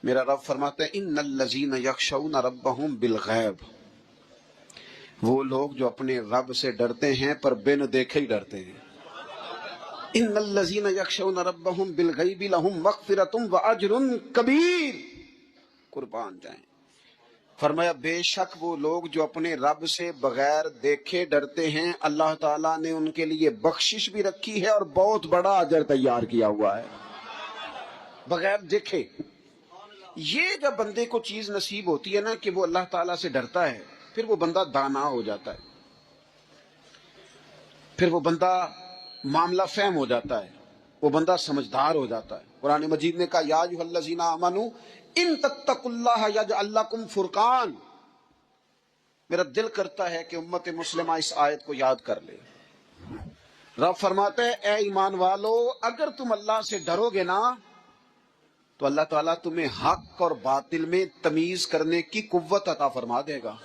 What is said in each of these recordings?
میرا رب فرماتا ہے ان الذین یخشون ربہم بالغیب، وہ لوگ جو اپنے رب سے ڈرتے ہیں پر بن دیکھے ہی ڈرتے ہیں۔ ان الذین یخشون ربہم بالغیب لہم مغفرۃ واجر کبیر، قربان جائیں۔ فرمایا بے شک وہ لوگ جو اپنے رب سے بغیر دیکھے ڈرتے ہیں، اللہ تعالیٰ نے ان کے لیے بخشش بھی رکھی ہے اور بہت بڑا اجر تیار کیا ہوا ہے، بغیر دیکھے۔ یہ جب بندے کو چیز نصیب ہوتی ہے نا کہ وہ اللہ تعالیٰ سے ڈرتا ہے، پھر وہ بندہ دانا ہو جاتا ہے، پھر وہ بندہ معاملہ فہم ہو جاتا ہے، وہ بندہ سمجھدار ہو جاتا ہے۔ قرآن مجید نے کہا یا ایھا الذین آمنوا ان تتقوا اللہ یجعل لکم فرقان۔ میرا دل کرتا ہے کہ امت مسلمہ اس آیت کو یاد کر لے۔ رب فرماتے ہیں اے ایمان والو، اگر تم اللہ سے ڈرو گے نا تو اللہ تعالیٰ تمہیں حق اور باطل میں تمیز کرنے کی قوت عطا فرما دے گا۔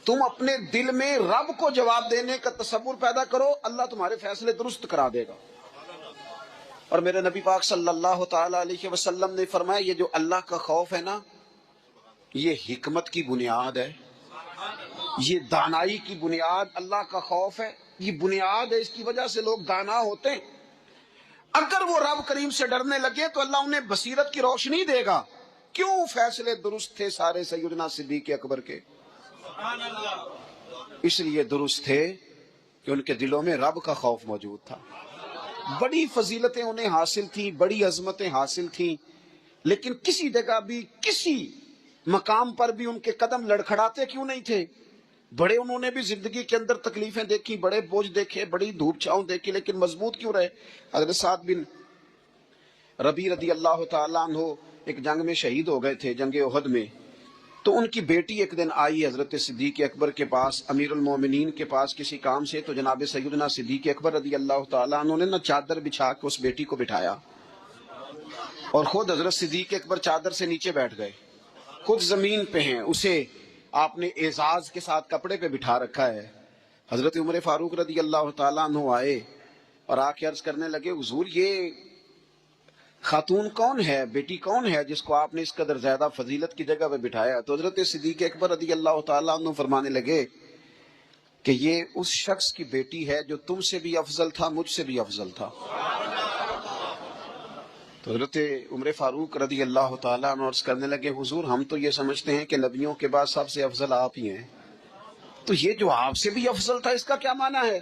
تم اپنے دل میں رب کو جواب دینے کا تصور پیدا کرو، اللہ تمہارے فیصلے درست کرا دے گا۔ اور میرے نبی پاک صلی اللہ تعالی علیہ وسلم نے فرمایا یہ جو اللہ کا خوف ہے نا، یہ حکمت کی بنیاد ہے، یہ دانائی کی بنیاد اللہ کا خوف ہے، یہ بنیاد ہے، اس کی وجہ سے لوگ دانا ہوتے ہیں۔ اگر وہ رب کریم سے ڈرنے لگے تو اللہ انہیں بصیرت کی روشنی دے گا۔ کیوں فیصلے درست تھے سارے سیدنا صدیق اکبر کے؟ اس لیے درست تھے کہ ان کے دلوں میں رب کا خوف موجود تھا۔ بڑی فضیلتیں انہیں حاصل تھیں، بڑی عظمتیں حاصل تھیں، لیکن کسی جگہ بھی کسی مقام پر بھی ان کے قدم لڑکھڑاتے کیوں نہیں تھے؟ بڑے انہوں نے بھی زندگی کے اندر تکلیفیں دیکھی، بڑے بوجھ دیکھے، بڑی دھوپ چھاؤں دیکھی، لیکن مضبوط کیوں رہے؟ حضرت سعد بن ربیع رضی اللہ تعالیٰ عنہ ایک جنگ میں شہید ہو گئے تھے، جنگ احد میں۔ تو ان کی بیٹی ایک دن آئی حضرت صدیق اکبر کے پاس، امیر المومنین کے پاس کسی کام سے، تو جناب سیدنا صدیق اکبر رضی اللہ تعالیٰ عنہ نے چادر بچھا کے اس بیٹی کو بٹھایا، اور خود حضرت صدیق اکبر چادر سے نیچے بیٹھ گئے، خود زمین پہ ہیں، اسے آپ نے اعزاز کے ساتھ کپڑے پہ بٹھا رکھا ہے۔ حضرت عمر فاروق رضی اللہ تعالیٰ عنہ آئے اور آ کے عرض کرنے لگے حضور یہ خاتون کون ہے، بیٹی کون ہے جس کو آپ نے اس قدر زیادہ فضیلت کی جگہ پہ بٹھایا؟ تو حضرت صدیق اکبر رضی اللہ تعالیٰ عنہ فرمانے لگے کہ یہ اس شخص کی بیٹی ہے جو تم سے بھی افضل تھا، مجھ سے بھی افضل تھا۔ تو حضرت عمر فاروق رضی اللہ تعالیٰ عنہ عرض کرنے لگے حضور ہم تو یہ سمجھتے ہیں کہ نبیوں کے بعد سب سے افضل آپ ہی ہیں، تو یہ جو آپ سے بھی افضل تھا اس کا کیا معنی ہے؟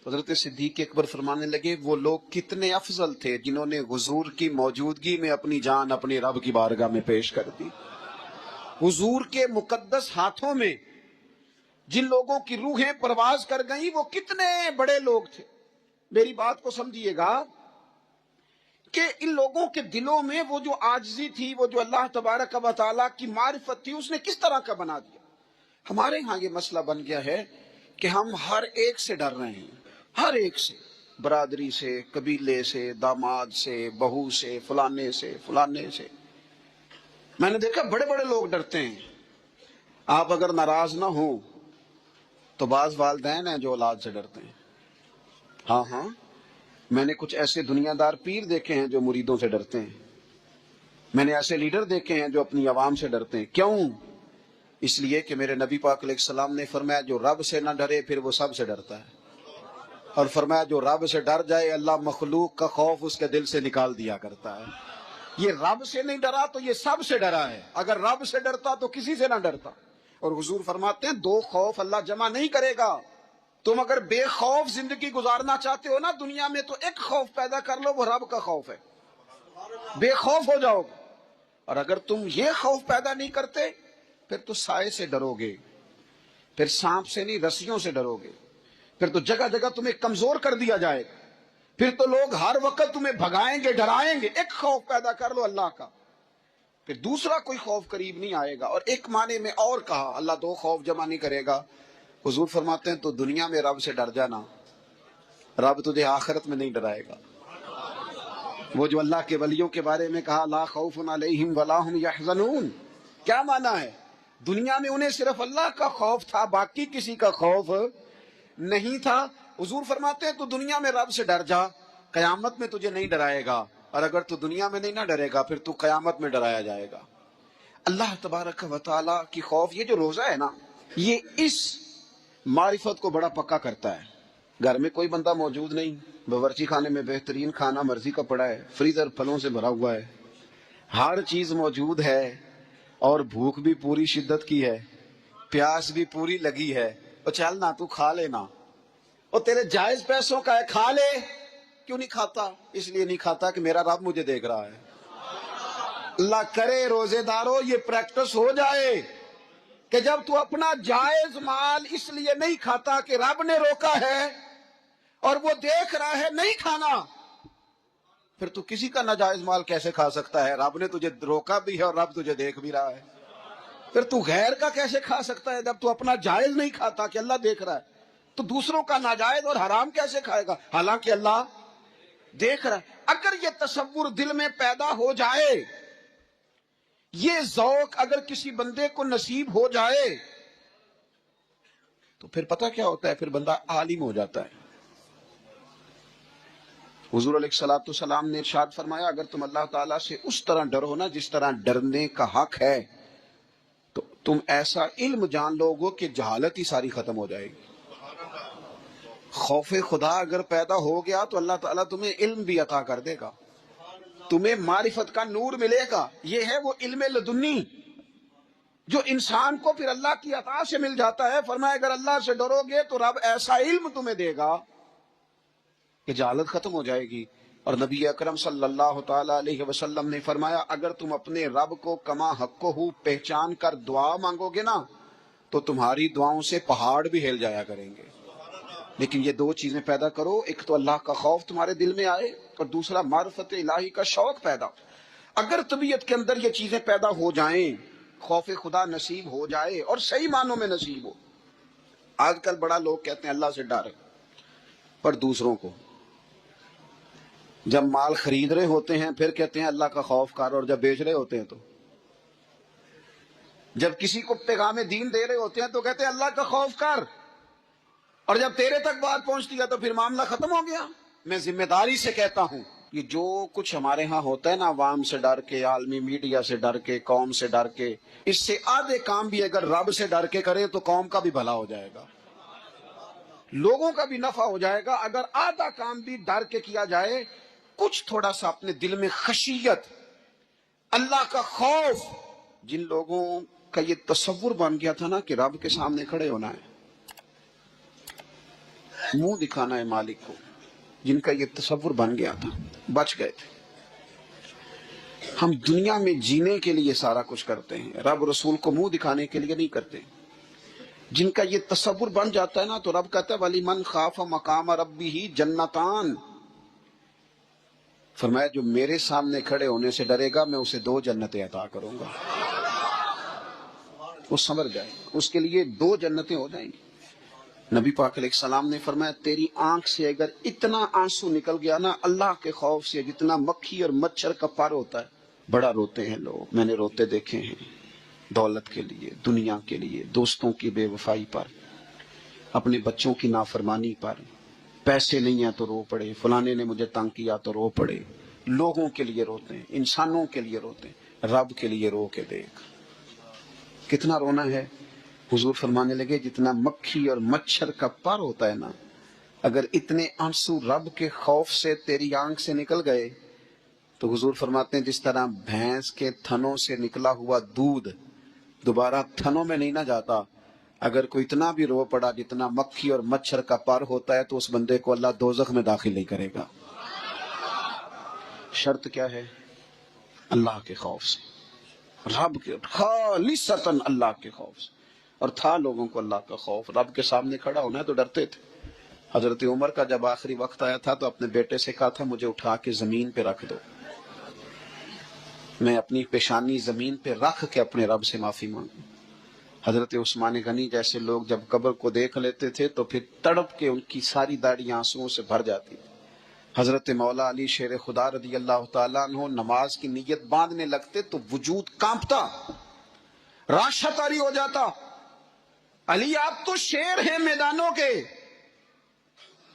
حضرت صدیق اکبر فرمانے لگے وہ لوگ کتنے افضل تھے جنہوں نے حضور کی موجودگی میں اپنی جان اپنے رب کی بارگاہ میں پیش کر دی۔ حضور کے مقدس ہاتھوں میں جن لوگوں کی روحیں پرواز کر گئیں وہ کتنے بڑے لوگ تھے۔ میری بات کو سمجھیے گا کہ ان لوگوں کے دلوں میں وہ جو عاجزی تھی، وہ جو اللہ تبارک و تعالیٰ کی معرفت تھی، اس نے کس طرح کا بنا دیا۔ ہمارے ہاں یہ مسئلہ بن گیا ہے کہ ہم ہر ایک سے ڈر رہے ہیں، ہر ایک سے، برادری سے، قبیلے سے، داماد سے، بہو سے، فلانے سے، فلانے سے۔ میں نے دیکھا بڑے بڑے لوگ ڈرتے ہیں۔ آپ اگر ناراض نہ ہوں تو بعض والدین ہیں جو اولاد سے ڈرتے ہیں۔ ہاں میں نے کچھ ایسے دنیا دار پیر دیکھے ہیں جو مریدوں سے ڈرتے ہیں، میں نے ایسے لیڈر دیکھے ہیں جو اپنی عوام سے ڈرتے ہیں۔ کیوں؟ اس لیے کہ میرے نبی پاک علیہ السلام نے فرمایا جو رب سے نہ ڈرے پھر وہ سب سے ڈرتا ہے، اور فرمایا جو رب سے ڈر جائے اللہ مخلوق کا خوف اس کے دل سے نکال دیا کرتا ہے۔ یہ رب سے نہیں ڈرا تو یہ سب سے ڈرا ہے، اگر رب سے ڈرتا تو کسی سے نہ ڈرتا۔ اور حضور فرماتے ہیں دو خوف اللہ جمع نہیں کرے گا۔ تم اگر بے خوف زندگی گزارنا چاہتے ہو نا دنیا میں تو ایک خوف پیدا کر لو، وہ رب کا خوف ہے، بے خوف ہو جاؤ گے۔ اور اگر تم یہ خوف پیدا نہیں کرتے پھر تو سائے سے ڈرو گے، پھر سانپ سے نہیں رسیوں سے ڈرو گے، پھر تو جگہ جگہ تمہیں کمزور کر دیا جائے گا، پھر تو لوگ ہر وقت تمہیں بھگائیں گے، ڈرائیں گے۔ ایک خوف پیدا کر لو اللہ کا، پھر دوسرا کوئی خوف قریب نہیں آئے گا۔ اور ایک معنی میں اور کہا اللہ دو خوف جمع نہیں کرے گا۔ حضور فرماتے ہیں تو دنیا میں رب سے ڈر جانا، رب تجھے آخرت میں نہیں ڈرائے گا۔ وہ جو اللہ کے ولیوں کے بارے میں کہا لا خوف علیہم ولا هم یحزنون، کیا معنی ہے؟ دنیا میں انہیں صرف اللہ کا خوف تھا، باقی کسی کا خوف نہیں تھا۔ حضور فرماتے ہیں تو دنیا میں رب سے ڈر جا، قیامت میں تجھے نہیں ڈرائے گا۔ اور اگر تو دنیا میں نہیں نہ ڈرے گا پھر تو قیامت میں ڈرایا جائے گا۔ اللہ تبارک و تعالی کی خوف، یہ جو روزہ ہے نا، یہ اس معرفت کو بڑا پکا کرتا ہے۔ گھر میں کوئی بندہ موجود نہیں، باورچی خانے میں بہترین کھانا مرضی کا پڑا ہے، فریزر پھلوں سے بھرا ہوا ہے، ہر چیز موجود ہے، اور بھوک بھی پوری شدت کی ہے، پیاس بھی پوری لگی ہے، اور چل نہ تو کھا لینا، اور تیرے جائز پیسوں کا ہے، کھا لے۔ کیوں نہیں کھاتا؟ اس لیے نہیں کھاتا کہ میرا رب مجھے دیکھ رہا ہے۔ اللہ کرے روزے دارو یہ پریکٹس ہو جائے کہ جب تو اپنا جائز مال اس لیے نہیں کھاتا کہ رب نے روکا ہے اور وہ دیکھ رہا ہے نہیں کھانا، پھر تو کسی کا ناجائز مال کیسے کھا سکتا ہے؟ رب نے تجھے روکا بھی ہے اور رب تجھے دیکھ بھی رہا ہے، پھر تو غیر کا کیسے کھا سکتا ہے؟ جب تو اپنا جائز نہیں کھاتا کہ اللہ دیکھ رہا ہے، تو دوسروں کا ناجائز اور حرام کیسے کھائے گا حالانکہ اللہ دیکھ رہا ہے؟ اگر یہ تصور دل میں پیدا ہو جائے، یہ ذوق اگر کسی بندے کو نصیب ہو جائے، تو پھر پتہ کیا ہوتا ہے؟ پھر بندہ عالم ہو جاتا ہے۔ حضور علیہ الصلوۃ والسلام نے ارشاد فرمایا، اگر تم اللہ تعالیٰ سے اس طرح ڈرو نا جس طرح ڈرنے کا حق ہے، تو تم ایسا علم جان لو گے کہ جہالت ہی ساری ختم ہو جائے گی۔ خوف خدا اگر پیدا ہو گیا تو اللہ تعالیٰ تمہیں علم بھی عطا کر دے گا، تمہیں معرفت کا نور ملے گا۔ یہ ہے وہ علم لدنی جو انسان کو پھر اللہ کی عطا سے مل جاتا ہے۔ فرمایا اگر اللہ سے ڈرو گے تو رب ایسا علم تمہیں دے گا کہ جہالت ختم ہو جائے گی۔ اور نبی اکرم صلی اللہ تعالی علیہ وسلم نے فرمایا، اگر تم اپنے رب کو کما حقہ پہچان کر دعا مانگو گے نا تو تمہاری دعاؤں سے پہاڑ بھی ہل جایا کریں گے۔ لیکن یہ دو چیزیں پیدا کرو، ایک تو اللہ کا خوف تمہارے دل میں آئے، اور دوسرا معرفت الہی کا شوق پیدا۔ اگر طبیعت کے اندر یہ چیزیں پیدا ہو جائیں، خوف خدا نصیب ہو جائے اور صحیح معنوں میں نصیب ہو۔ آج کل بڑا لوگ کہتے ہیں اللہ سے ڈر، پر دوسروں کو جب مال خرید رہے ہوتے ہیں پھر کہتے ہیں اللہ کا خوف کر، اور جب بیچ رہے ہوتے ہیں تو، جب کسی کو پیغام دین دے رہے ہوتے ہیں تو کہتے ہیں اللہ کا خوف کر، اور جب تیرے تک بات پہنچتی ہے تو پھر معاملہ ختم ہو گیا۔ میں ذمہ داری سے کہتا ہوں، یہ جو کچھ ہمارے ہاں ہوتا ہے نا، عوام سے ڈر کے، عالمی میڈیا سے ڈر کے، قوم سے ڈر کے، اس سے آدھے کام بھی اگر رب سے ڈر کے کریں تو قوم کا بھی بھلا ہو جائے گا، لوگوں کا بھی نفع ہو جائے گا۔ اگر آدھا کام بھی ڈر کے کیا جائے، کچھ تھوڑا سا اپنے دل میں خشیت، اللہ کا خوف، جن لوگوں کا یہ تصور بن گیا تھا نا کہ رب کے سامنے کھڑے ہونا ہے، منہ دکھانا ہے مالک کو، جن کا یہ تصور بن گیا تھا بچ گئے تھے۔ ہم دنیا میں جینے کے لیے سارا کچھ کرتے ہیں، رب رسول کو منہ دکھانے کے لیے نہیں کرتے۔ جن کا یہ تصور بن جاتا ہے نا تو رب کہتا ہے وَلِمَنْ خَافَ مَقَامَ رَبِّهِ جَنَّتَانِ، فرمایا جو میرے سامنے کھڑے ہونے سے ڈرے گا میں اسے 2 جنتیں عطا کروں گا۔ وہ سمجھ جائے، اس کے لیے 2 جنتیں ہو جائیں گی۔ نبی پاک علیہ السلام نے فرمایا تیری آنکھ سے اگر اتنا آنسو نکل گیا نا اللہ کے خوف سے، جتنا مکھی اور مچھر کا پر ہوتا ہے، بڑا روتے ہیں لوگ، میں نے روتے دیکھے ہیں، دولت کے لیے، دنیا کے لیے، دوستوں کی بے وفائی پر، اپنے بچوں کی نافرمانی پر، پیسے نہیں ہیں تو رو پڑے، فلانے نے مجھے تنگ کیا تو رو پڑے۔ لوگوں کے لیے روتے ہیں، انسانوں کے لیے روتے ہیں، رب کے لیے رو کے دیکھ کتنا رونا ہے۔ حضور فرمانے لگے جتنا مکھی اور مچھر کا پر ہوتا ہے نا، اگر اتنے آنسو رب کے خوف سے تیری آنکھ سے نکل گئے تو حضور فرماتے ہیں جس طرح بھینس کے تھنوں سے نکلا ہوا دودھ دوبارہ تھنوں میں نہیں نہ جاتا، اگر کوئی اتنا بھی رو پڑا جتنا مکھی اور مچھر کا پر ہوتا ہے تو اس بندے کو اللہ دوزخ میں داخل نہیں کرے گا۔ شرط کیا ہے؟ اللہ کے خوف سے، رب کے خالصتاً اللہ کے خوف سے۔ اور تھا لوگوں کو اللہ کا خوف، رب کے سامنے کھڑا ہونا ہے تو ڈرتے تھے۔ حضرت عمر کا جب آخری وقت آیا تھا تو اپنے بیٹے سے کہا تھا مجھے اٹھا کے زمین پہ رکھ دو، میں اپنی پیشانی زمین پہ رکھ کے اپنے رب سے معافی مانگوں۔ حضرت عثمان غنی جیسے لوگ جب قبر کو دیکھ لیتے تھے تو پھر تڑپ کے ان کی ساری داڑھی آنسوؤں سے بھر جاتی تھی۔ حضرت مولا علی شیر خدا رضی اللہ تعالیٰ عنہ نماز کی نیت باندھنے لگتے تو وجود کانپتا، راشا طاری ہو جاتا۔ علی آپ تو شیر ہیں میدانوں کے،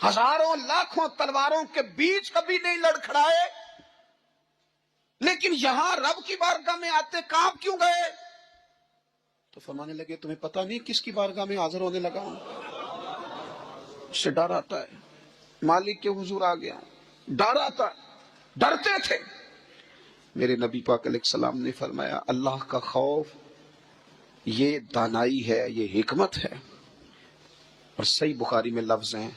ہزاروں لاکھوں تلواروں کے بیچ کبھی نہیں لڑکھڑائے، لیکن یہاں رب کی بارگاہ میں آتے کانپ کیوں گئے؟ تو فرمانے لگے تمہیں پتہ نہیں کس کی بارگاہ میں حاضر ہونے لگا ہوں؟ اس سے ڈر آتا ہے، مالک کے حضور آ گیا، ڈر آتا ہے، ڈرتے تھے۔ میرے نبی پاک علیہ السلام نے فرمایا اللہ کا خوف یہ دانائی ہے، یہ حکمت ہے۔ اور صحیح بخاری میں لفظ ہیں،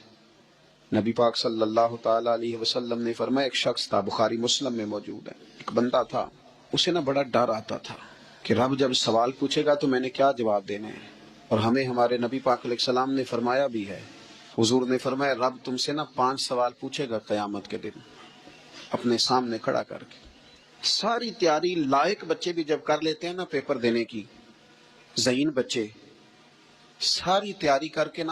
نبی پاک صلی اللہ تعالی علیہ وسلم نے فرمایا ایک شخص تھا، بخاری مسلم میں موجود ہے، ایک بندہ تھا، اسے نہ بڑا ڈر آتا تھا کہ رب جب سوال پوچھے گا تو میں نے کیا جواب دینے ہیں۔ اور ہمیں ہمارے نبی پاک علیہ السلام نے فرمایا بھی ہے، حضور نے فرمایا رب تم سے 5 سوال پوچھے گا قیامت کے دن اپنے سامنے کھڑا کر کے۔ ساری تیاری لائق بچے بھی جب کر لیتے ہیں نا پیپر دینے کی، ذہین بچے ساری تیاری کر کے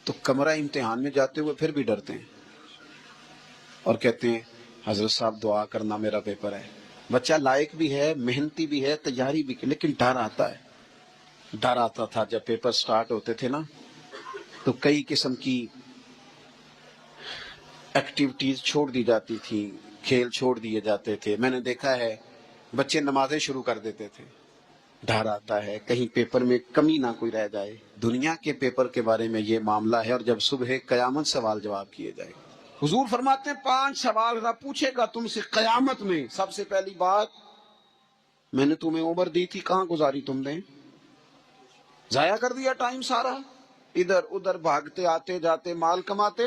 تو کمرہ امتحان میں جاتے ہوئے پھر بھی ڈرتے ہیں اور کہتے ہیں حضرت صاحب دعا کرنا میرا پیپر ہے۔ بچہ لائق بھی ہے، محنتی بھی ہے، تیاری بھی، لیکن ڈر آتا ہے۔ ڈر آتا تھا جب پیپر سٹارٹ ہوتے تھے تو کئی قسم کی ایکٹیویٹیز چھوڑ دی جاتی تھی، کھیل چھوڑ دیے جاتے تھے۔ میں نے دیکھا ہے بچے نمازیں شروع کر دیتے تھے، ڈر آتا ہے کہیں پیپر میں کمی نہ کوئی رہ جائے۔ دنیا کے پیپر کے بارے میں یہ معاملہ ہے، اور جب صبح قیامت سوال جواب کیے جائے، حضور فرماتے ہیں 5 سوال رب پوچھے گا تم سے قیامت میں۔ سب سے پہلی بات، میں نے تمہیں عمر دی تھی کہاں گزاری تم نے؟ ضائع کر دیا ٹائم سارا، ادھر ادھر بھاگتے آتے جاتے مال کماتے۔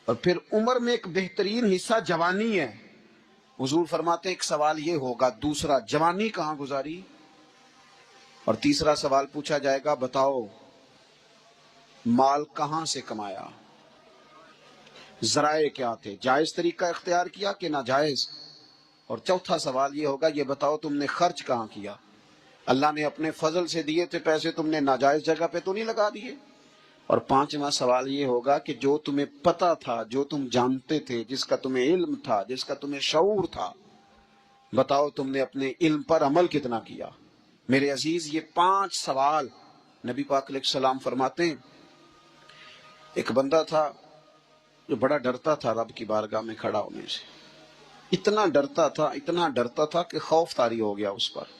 اور پھر عمر میں ایک بہترین حصہ جوانی ہے، حضور فرماتے ہیں ایک سوال یہ ہوگا، دوسرا جوانی کہاں گزاری؟ اور تیسرا سوال پوچھا جائے گا بتاؤ مال کہاں سے کمایا، ذرائع کیا تھے، جائز طریقہ اختیار کیا کہ ناجائز؟ اور چوتھا سوال یہ ہوگا یہ بتاؤ تم نے خرچ کہاں کیا، اللہ نے اپنے فضل سے دیے تھے پیسے، تم نے ناجائز جگہ پہ تو نہیں لگا دیے؟ اور پانچواں سوال یہ ہوگا کہ جو تمہیں پتا تھا، جو تم جانتے تھے، جس کا تمہیں علم تھا، جس کا تمہیں شعور تھا، بتاؤ تم نے اپنے علم پر عمل کتنا کیا؟ میرے عزیز یہ 5 سوال نبی پاک علیہ السلام فرماتے ہیں۔ ایک بندہ تھا جو بڑا ڈرتا تھا رب کی بارگاہ میں کھڑا ہونے سے، اتنا ڈرتا تھا کہ خوف طاری ہو گیا، اس پر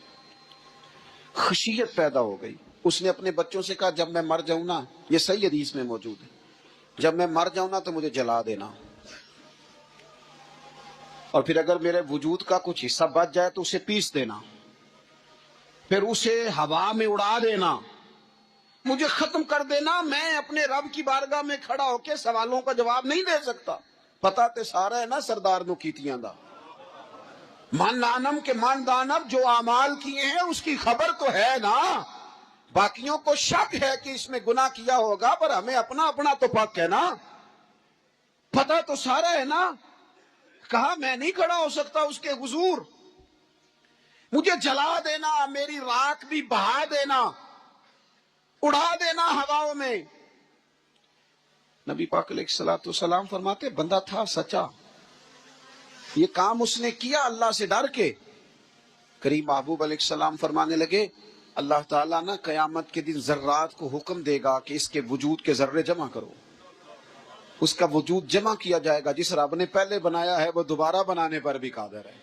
خشیت پیدا ہو گئی۔ اس نے اپنے بچوں سے کہا جب میں مر جاؤں یہ صحیح حدیث میں موجود ہے، جب میں مر جاؤں تو مجھے جلا دینا، اور پھر اگر میرے وجود کا کچھ حصہ بچ جائے تو اسے پیس دینا، پھر اسے ہوا میں اڑا دینا، مجھے ختم کر دینا۔ میں اپنے رب کی بارگاہ میں کھڑا ہو کے سوالوں کا جواب نہیں دے سکتا۔ پتا تے سارا ہے سردار نو کیتیاں دا من لانم کے من دانب، جو اعمال کیے ہیں اس کی خبر تو ہے باقیوں کو شک ہے کہ اس میں گناہ کیا ہوگا، پر ہمیں اپنا تو پاک ہے پتا تو سارا ہے کہا میں نہیں کھڑا ہو سکتا اس کے حضور، مجھے جلا دینا، میری راکھ بھی بہا دینا، اڑا دینا ہواؤں میں۔ نبی پاک علیہ السلام فرماتے بندہ تھا سچا، یہ کام اس نے کیا اللہ سے ڈر کے۔ کریم محبوب علیہ السلام فرمانے لگے اللہ تعالیٰ قیامت کے دن ذرات کو حکم دے گا کہ اس کے وجود کے ذرے جمع کرو، اس کا وجود جمع کیا جائے گا۔ جس رب نے پہلے بنایا ہے وہ دوبارہ بنانے پر بھی قادر ہے۔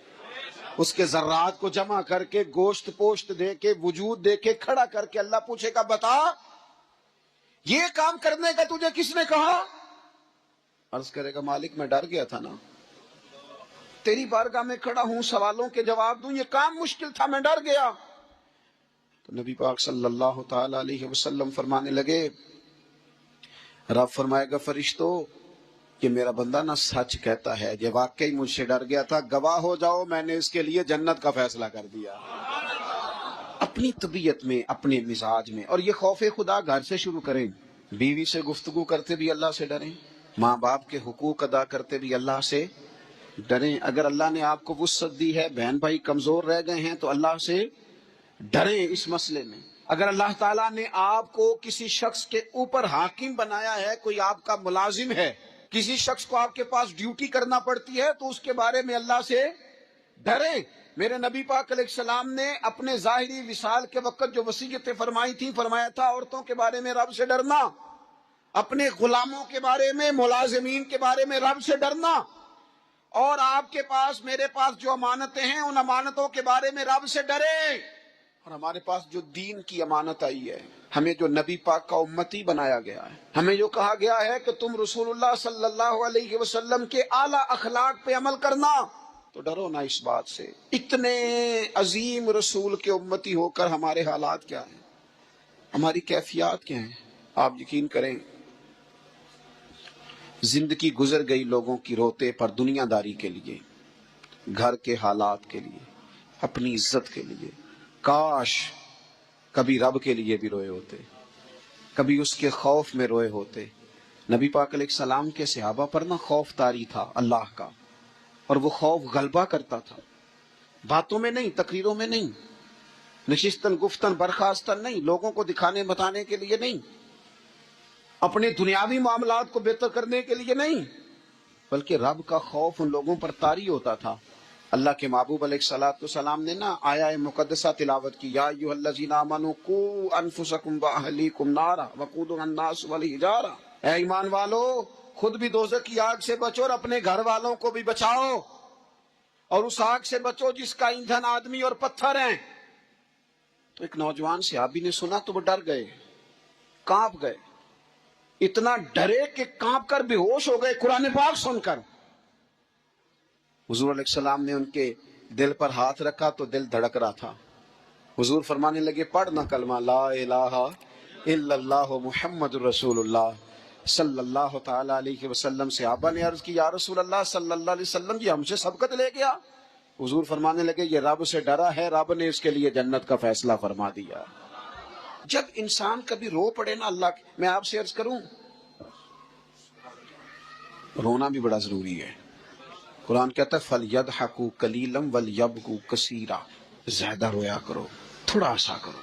اس کے ذرات کو جمع کر کے گوشت پوشت دے کے وجود دے کے کھڑا کر کے اللہ پوچھے گا بتا یہ کام کرنے کا تجھے کس نے کہا؟ عرض کرے گا مالک میں ڈر گیا تھا تیری بارگاہ میں کھڑا ہوں، سوالوں کے جواب دوں، یہ کام مشکل تھا، میں ڈر گیا۔ تو نبی پاک صلی اللہ تعالی علیہ وسلم فرمانے لگے رب فرمائے گا فرشتو کہ میرا بندہ سچ کہتا ہے، یہ واقعی مجھ سے ڈر گیا تھا، گواہ ہو جاؤ میں نے اس کے لیے جنت کا فیصلہ کر دیا۔ اپنی طبیعت میں، اپنے مزاج میں، اور یہ خوف خدا گھر سے شروع کریں، بیوی سے گفتگو کرتے بھی اللہ سے ڈریں، ماں باپ کے حقوق ادا کرتے بھی اللہ سے ڈریں۔ اگر اللہ نے آپ کو وسعت دی ہے، بہن بھائی کمزور رہ گئے ہیں تو اللہ سے ڈریں اس مسئلے میں۔ اگر اللہ تعالیٰ نے آپ کو کسی شخص کے اوپر حاکم بنایا ہے، کوئی آپ کا ملازم ہے، کسی شخص کو آپ کے پاس ڈیوٹی کرنا پڑتی ہے تو اس کے بارے میں اللہ سے ڈریں۔ میرے نبی پاک علیہ السلام نے اپنے ظاہری وصال کے وقت جو وصیتیں فرمائی تھی، فرمایا تھا عورتوں کے بارے میں رب سے ڈرنا، اپنے غلاموں کے بارے میں، ملازمین کے بارے میں رب سے ڈرنا، اور آپ کے پاس میرے پاس جو امانتیں ہیں ان امانتوں کے بارے میں رب سے ڈرے. اور ہمارے پاس جو دین کی امانت آئی ہے، ہمیں جو نبی پاک کا امتی بنایا گیا ہے، ہمیں جو کہا گیا ہے کہ تم رسول اللہ صلی اللہ علیہ وسلم کے اعلیٰ اخلاق پہ عمل کرنا، تو ڈرو نا اس بات سے. اتنے عظیم رسول کے امتی ہو کر ہمارے حالات کیا ہیں، ہماری کیفیات کیا ہیں. آپ یقین کریں، زندگی گزر گئی لوگوں کی روتے پر دنیا داری کے لیے، گھر کے حالات کے لیے، اپنی عزت کے لیے. کاش کبھی رب کے لیے بھی روئے ہوتے، کبھی اس کے خوف میں روئے ہوتے. نبی پاک علیہ السلام کے صحابہ پر نہ خوف طاری تھا اللہ کا، اور وہ خوف غلبہ کرتا تھا. باتوں میں نہیں، تقریروں میں نہیں، نشستن گفتن برخاستن نہیں، لوگوں کو دکھانے بتانے کے لیے نہیں، اپنے دنیاوی معاملات کو بہتر کرنے کے لیے نہیں، بلکہ رب کا خوف ان لوگوں پر طاری ہوتا تھا. اللہ کے محبوب علیہ الصلوۃ والسلام نے نا آیا مقدسہ تلاوت کی، یا ایھا الذین آمنوا قوا انفسکم واہلیکم نارا وقودھا الناس والحجارہ. اے ایمان والو، خود بھی دوزخ کی آگ سے بچو اور اپنے گھر والوں کو بھی بچاؤ، اور اس آگ سے بچو جس کا ایندھن آدمی اور پتھر ہیں. تو ایک نوجوان صحابی نے سنا تو وہ ڈر گئے، کانپ گئے، اتنا ڈرے کہ کانپ کر بے ہوش ہو گئے قرآن پاک سن کر. حضور علیہ السلام نے ان کے دل پر ہاتھ رکھا تو دل دھڑک رہا تھا. حضور فرمانے لگے، پڑھنا کلمہ لا الہ الا اللہ محمد الرسول اللہ صلی اللہ تعالی علیہ وسلم. صحابہ نے عرض کی، یا رسول اللہ صلی اللہ علیہ وسلم جی ہم سے سبقت لے گیا. حضور فرمانے لگے، یہ رب سے ڈرا ہے، رب نے اس کے لیے جنت کا فیصلہ فرما دیا. جب انسان کبھی رو پڑے نا اللہ کے، میں آپ سے عرض کروں، رونا بھی بڑا ضروری ہے. قرآن کہتا ہے فَلْيَضْحَكُوا قَلِيلًا وَلْيَبْكُوا كَثِيرًا. زیادہ رویا کرو، تھوڑا ہنسا کرو.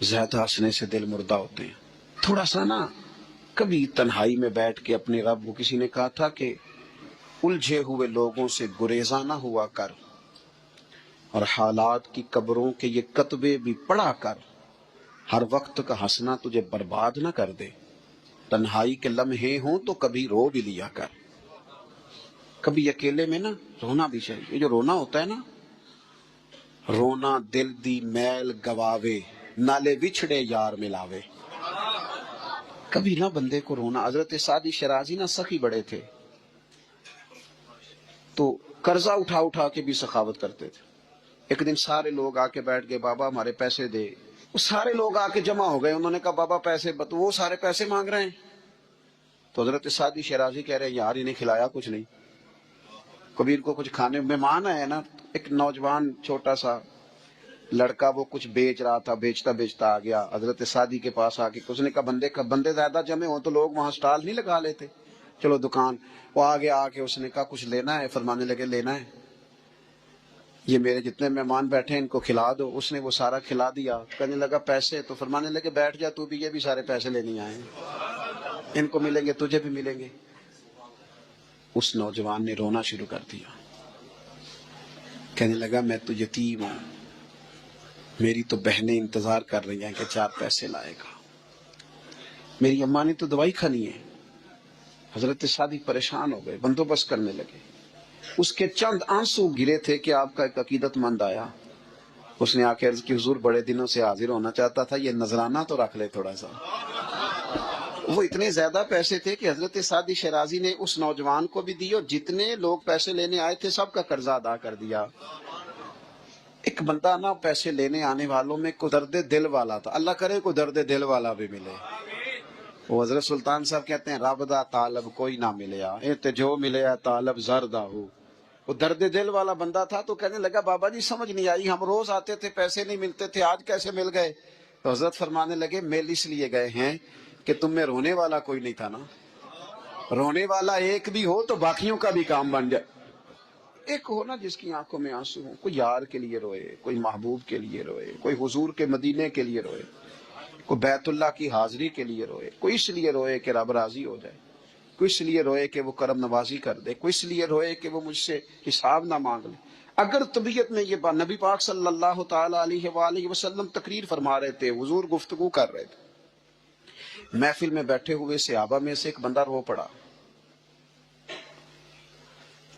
زیادہ ہنسنے سے دل مردہ ہوتے ہیں. تھوڑا سا نا، کبھی تنہائی میں بیٹھ کے اپنے رب کو، کسی نے کہا تھا کہ الجھے ہوئے لوگوں سے گریزاں نہ ہوا کر، اور حالات کی قبروں کے یہ کتبے بھی پڑھا کر. ہر وقت کا ہنسنا تجھے برباد نہ کر دے. تنہائی کے لمحے ہوں تو کبھی رو بھی لیا کر. کبھی اکیلے میں نا رونا بھی چاہیے. یہ جو رونا ہوتا ہے نا، رونا دل دی میل گواوے، نالے بچھڑے یار ملاوے. کبھی نہ بندے کو رونا. حضرت سعدی شرازی نا سخی بڑے تھے، تو قرضہ اٹھا اٹھا کے بھی سخاوت کرتے تھے. ایک دن سارے لوگ آ کے بیٹھ گئے، بابا ہمارے پیسے دے. وہ سارے لوگ آ کے جمع ہو گئے. انہوں نے کہا بابا پیسے بت. وہ سارے پیسے مانگ رہے ہیں. تو حضرت سعدی شرازی کہہ رہے ہیں، یار انہیں کھلایا کچھ نہیں. کبھی ان کو کچھ کھانے مہمان آئے نا. ایک نوجوان چھوٹا سا لڑکا وہ کچھ بیچ رہا تھا، بیچتا بیچتا آ گیا حضرت سعدی کے پاس. آ کے اس نے کہا بندے زیادہ جمع ہوں تو لوگ وہاں سٹال نہیں لگا لیتے، چلو دکان. وہ آگے آ کے اس نے کہا کچھ لینا ہے؟ فرمانے لگے لینا ہے، یہ میرے جتنے مہمان بیٹھے ہیں ان کو کھلا دو. اس نے وہ سارا کھلا دیا. کہنے لگا پیسے؟ تو فرمانے لگے بیٹھ جا تو بھی، یہ بھی سارے پیسے لینے آئے ہیں، ان کو ملیں گے تجھے بھی ملیں گے. اس نوجوان نے رونا شروع کر دیا. کہنے لگا میں تو یتیم ہوں، میری تو بہنیں انتظار کر رہی ہیں کہ 4 پیسے لائے گا، میری اماں نے تو دوائی کھانی ہے. حضرت سعدی پریشان ہو گئے، بندوبست کرنے لگے. اس کے چند آنسو گرے تھے کہ آپ کا ایک عقیدت مند آیا. اس نے آ کے عرض کی، حضور بڑے دنوں سے حاضر ہونا چاہتا تھا، یہ نذرانہ تو رکھ لے تھوڑا سا. وہ اتنے زیادہ پیسے تھے کہ حضرت سعدی شرازی نے اس نوجوان کو بھی دی، اور جتنے لوگ پیسے لینے آئے تھے سب کا قرضہ ادا کر دیا. ایک بندہ نا پیسے لینے آنے والوں میں کوئی درد دل والا تھا. اللہ کرے کوئی درد دل والا بھی ملے. وہ حضرت سلطان صاحب کہتے ہیں، رب دا طالب کوئی نہ ملیا، تے جو ملیا طالب زردہ ہو. وہ درد دل والا بندہ تھا. تو کہنے لگا بابا جی سمجھ نہیں آئی، ہم روز آتے تھے پیسے نہیں ملتے تھے، آج کیسے مل گئے؟ تو حضرت فرمانے لگے، مل اس لیے گئے ہیں کہ تم میں رونے والا کوئی نہیں تھا نا. رونے والا ایک بھی ہو تو باقیوں کا بھی کام بن جائے. ایک ہو نا جس کی آنکھوں میں آنسو ہوں، کوئی یار کے لیے روئے، کوئی محبوب کے لیے روئے، کوئی حضور کے مدینے کے لیے روئے، کوئی بیت اللہ کی حاضری کے لیے روئے، کوئی اس لیے روئے کہ رب راضی ہو جائے، کوئی اس لیے روئے کہ وہ کرم نوازی کر دے، کوئی اس لیے روئے کہ وہ مجھ سے حساب نہ مانگ لے. اگر طبیعت میں یہ بات، نبی پاک صلی اللہ تعالی علیہ وآلہ وسلم تقریر فرما رہے تھے، حضور گفتگو کر رہے تھے، محفل میں بیٹھے ہوئے صحابہ میں سے ایک بندہ رو پڑا.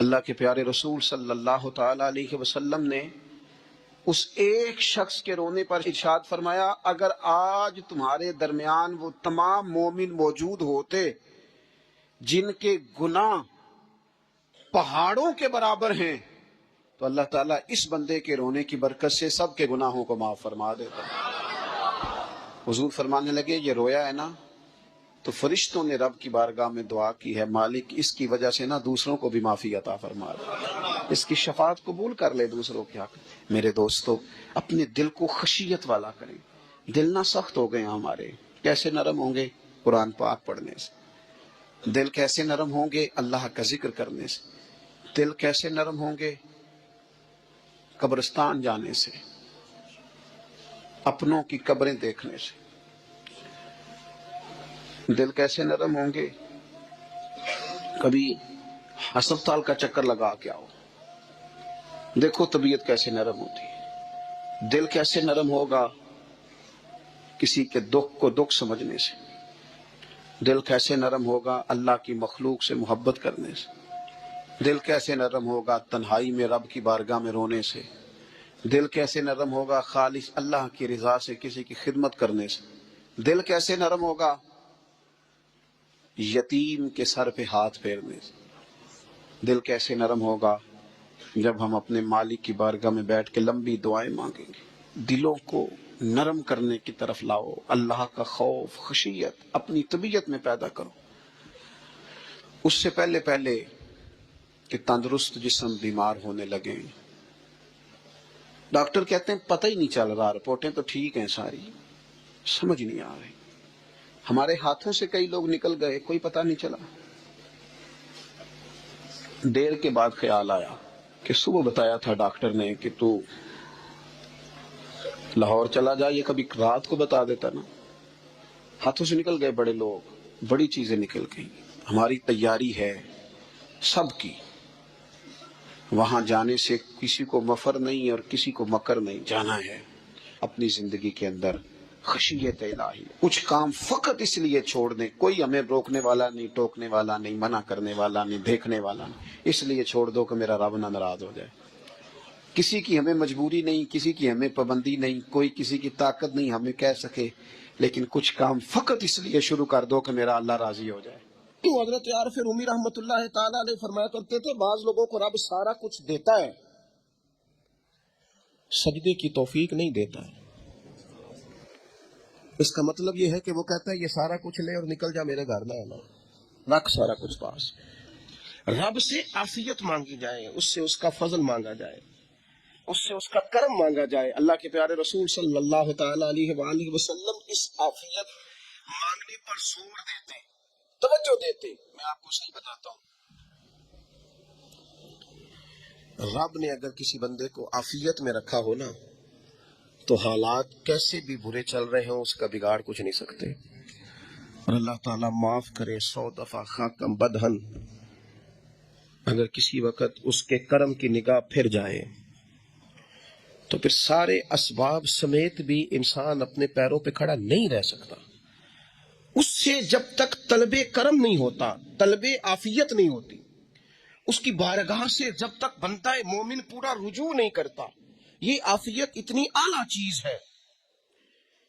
اللہ کے پیارے رسول صلی اللہ تعالی علیہ وسلم نے اس ایک شخص کے رونے پر ارشاد فرمایا، اگر آج تمہارے درمیان وہ تمام مومن موجود ہوتے جن کے گناہ پہاڑوں کے برابر ہیں تو اللہ تعالیٰ اس بندے کے رونے کی برکت سے سب کے گناہوں کو معاف فرما دیتا۔ حضور فرمانے لگے، یہ رویا ہے نا تو فرشتوں نے رب کی بارگاہ میں دعا کی ہے، مالک اس کی وجہ سے نا دوسروں کو بھی معافی عطا فرما دے، اس کی شفاعت قبول کر لے دوسروں کے حق۔ میرے دوستو، اپنے دل کو خشیت والا کریں۔ دل نہ سخت ہو گئے ہمارے، کیسے نرم ہوں گے؟ قرآن پاک پڑھنے سے۔ دل کیسے نرم ہوں گے؟ اللہ کا ذکر کرنے سے۔ دل کیسے نرم ہوں گے؟ قبرستان جانے سے، اپنوں کی قبریں دیکھنے سے۔ دل کیسے نرم ہوں گے؟ کبھی ہسپتال کا چکر لگا کے آؤ، دیکھو طبیعت کیسے نرم ہوتی ہے۔ دل کیسے نرم ہوگا؟ کسی کے دکھ کو دکھ سمجھنے سے۔ دل کیسے نرم ہوگا؟ اللہ کی مخلوق سے محبت کرنے سے۔ دل کیسے نرم ہوگا؟ تنہائی میں رب کی بارگاہ میں رونے سے۔ دل کیسے نرم ہوگا؟ خالص اللہ کی رضا سے کسی کی خدمت کرنے سے۔ دل کیسے نرم ہوگا؟ یتیم کے سر پہ ہاتھ پھیرنے سے۔ دل کیسے نرم ہوگا؟ جب ہم اپنے مالک کی بارگاہ میں بیٹھ کے لمبی دعائیں مانگیں گے۔ دلوں کو نرم کرنے کی طرف لاؤ، اللہ کا خوف، خشیت اپنی طبیعت میں پیدا کرو۔ اس سے پہلے کہ تندرست جسم بیمار ہونے لگیں۔ ڈاکٹر کہتے ہیں پتہ ہی نہیں چل رہا، رپورٹیں تو ٹھیک ہیں ساری، سمجھ نہیں آ رہی۔ ہمارے ہاتھوں سے کئی لوگ نکل گئے، کوئی پتہ نہیں چلا۔ دیر کے بعد خیال آیا کہ صبح بتایا تھا ڈاکٹر نے کہ تو لاہور چلا جا، یہ کبھی رات کو بتا دیتا نا۔ ہاتھوں سے نکل گئے بڑے لوگ، بڑی چیزیں نکل گئیں۔ ہماری تیاری ہے سب کی، وہاں جانے سے کسی کو مفر نہیں اور کسی کو مکر نہیں، جانا ہے۔ اپنی زندگی کے اندر خشیت الہی، کچھ کام فقط اس لیے چھوڑ دیں، کوئی ہمیں روکنے والا نہیں، ٹوکنے والا نہیں، منع کرنے والا نہیں، دیکھنے والا نہیں، اس لیے چھوڑ دو کہ میرا رب نہ ناراض ہو جائے۔ کسی کی ہمیں مجبوری نہیں، کسی کی ہمیں پابندی نہیں، کوئی کسی کی طاقت نہیں ہمیں کہہ سکے، لیکن کچھ کام فقط اس لیے شروع کر دو کہ میرا اللہ راضی ہو جائے۔ تو حضرت عارف رومی رحمۃ اللہ تعالیٰ علیہ فرمایا کرتے تھے، بعض لوگوں کو رب سارا کچھ دیتا ہے، سجدے کی توفیق نہیں دیتا ہے۔ اس کا مطلب یہ ہے کہ وہ کہتا ہے یہ سارا کچھ لے اور نکل جا، میرے گھر نہ آنا، رکھ سارا کچھ پاس۔ رب سے عافیت مانگی جائے، اس سے اس کا فضل مانگا جائے، اس سے اس کا کرم مانگا جائے۔ اللہ کے پیارے رسول صلی اللہ تعالی علیہ وآلہ وسلم اس عافیت مانگنے پر زور دیتے، توجہ دیتے۔ میں آپ کو صحیح بتاتا ہوں، رب نے اگر کسی بندے کو عافیت میں رکھا ہو نا تو حالات کیسے بھی برے چل رہے ہوں اس کا بگاڑ کچھ نہیں سکتے۔ اور اللہ تعالیٰ معاف کرے 100 دفعہ خاکم بدہن، اگر کسی وقت اس کے کرم کی نگاہ پھر جائے تو پھر سارے اسباب سمیت بھی انسان اپنے پیروں پہ کھڑا نہیں رہ سکتا۔ اس سے جب تک طلب کرم نہیں ہوتا، طلب عافیت نہیں ہوتی، اس کی بارگاہ سے جب تک بندہ مومن پورا رجوع نہیں کرتا، یہ عافیت اتنی اعلیٰ چیز ہے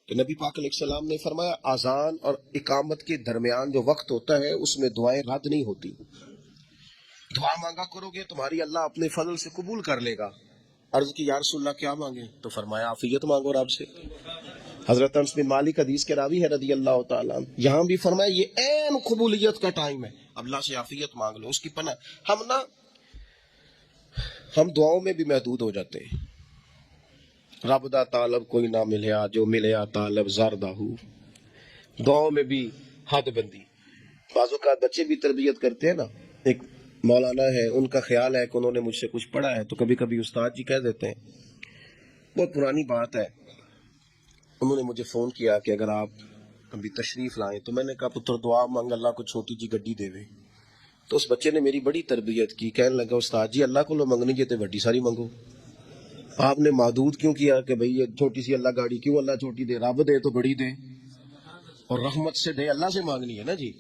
کہ نبی پاک علیہ السلام نے فرمایا اذان اور اقامت کے درمیان جو وقت ہوتا ہے اس میں دعائیں رد نہیں ہوتی۔ دعا مانگا کرو گے تمہاری اللہ اپنے فضل سے قبول کر لے گا۔ عرض کی یا رسول اللہ کیا مانگے؟ تو فرمایا عافیت مانگو رب سے۔ حضرت انس بن مالک حدیث کے راوی ہے رضی اللہ تعالیٰ عنہ، یہاں بھی فرمایا یہ عین قبولیت کا ٹائم ہے، اللہ سے عافیت مانگ لو، اس کی پناہ۔ ہم دعاؤں میں بھی محدود ہو جاتے ہیں۔ رب دا طالب کوئی نہ ملیا، جو ملیا طالب زردہ ہو، دعاؤں میں بھی حد بندی۔ بعض اوقات بچے بھی تربیت کرتے ہیں نا، ایک مولانا ہے، ان کا خیال ہے کہ انہوں نے مجھ سے کچھ پڑھا ہے تو کبھی کبھی استاد جی کہہ دیتے ہیں، بہت پرانی بات ہے، انہوں نے مجھے فون کیا کہ اگر آپ ابھی تشریف لائیں، تو میں نے کہا پتر دعا مانگ اللہ کو چھوٹی جی گڈی دے۔ تو اس بچے نے میری بڑی تربیت کی، کہنے لگا استاد جی اللہ کو لو منگنی جی تے بڑی ساری منگو، آپ نے محدود کیوں کیا کہ بھئی یہ چھوٹی سی اللہ گاڑی کیوں اللہ چھوٹی دے، رب دے تو بڑی دے، اور رحمت سے دے، اللہ سے مانگنی ہے نا جی۔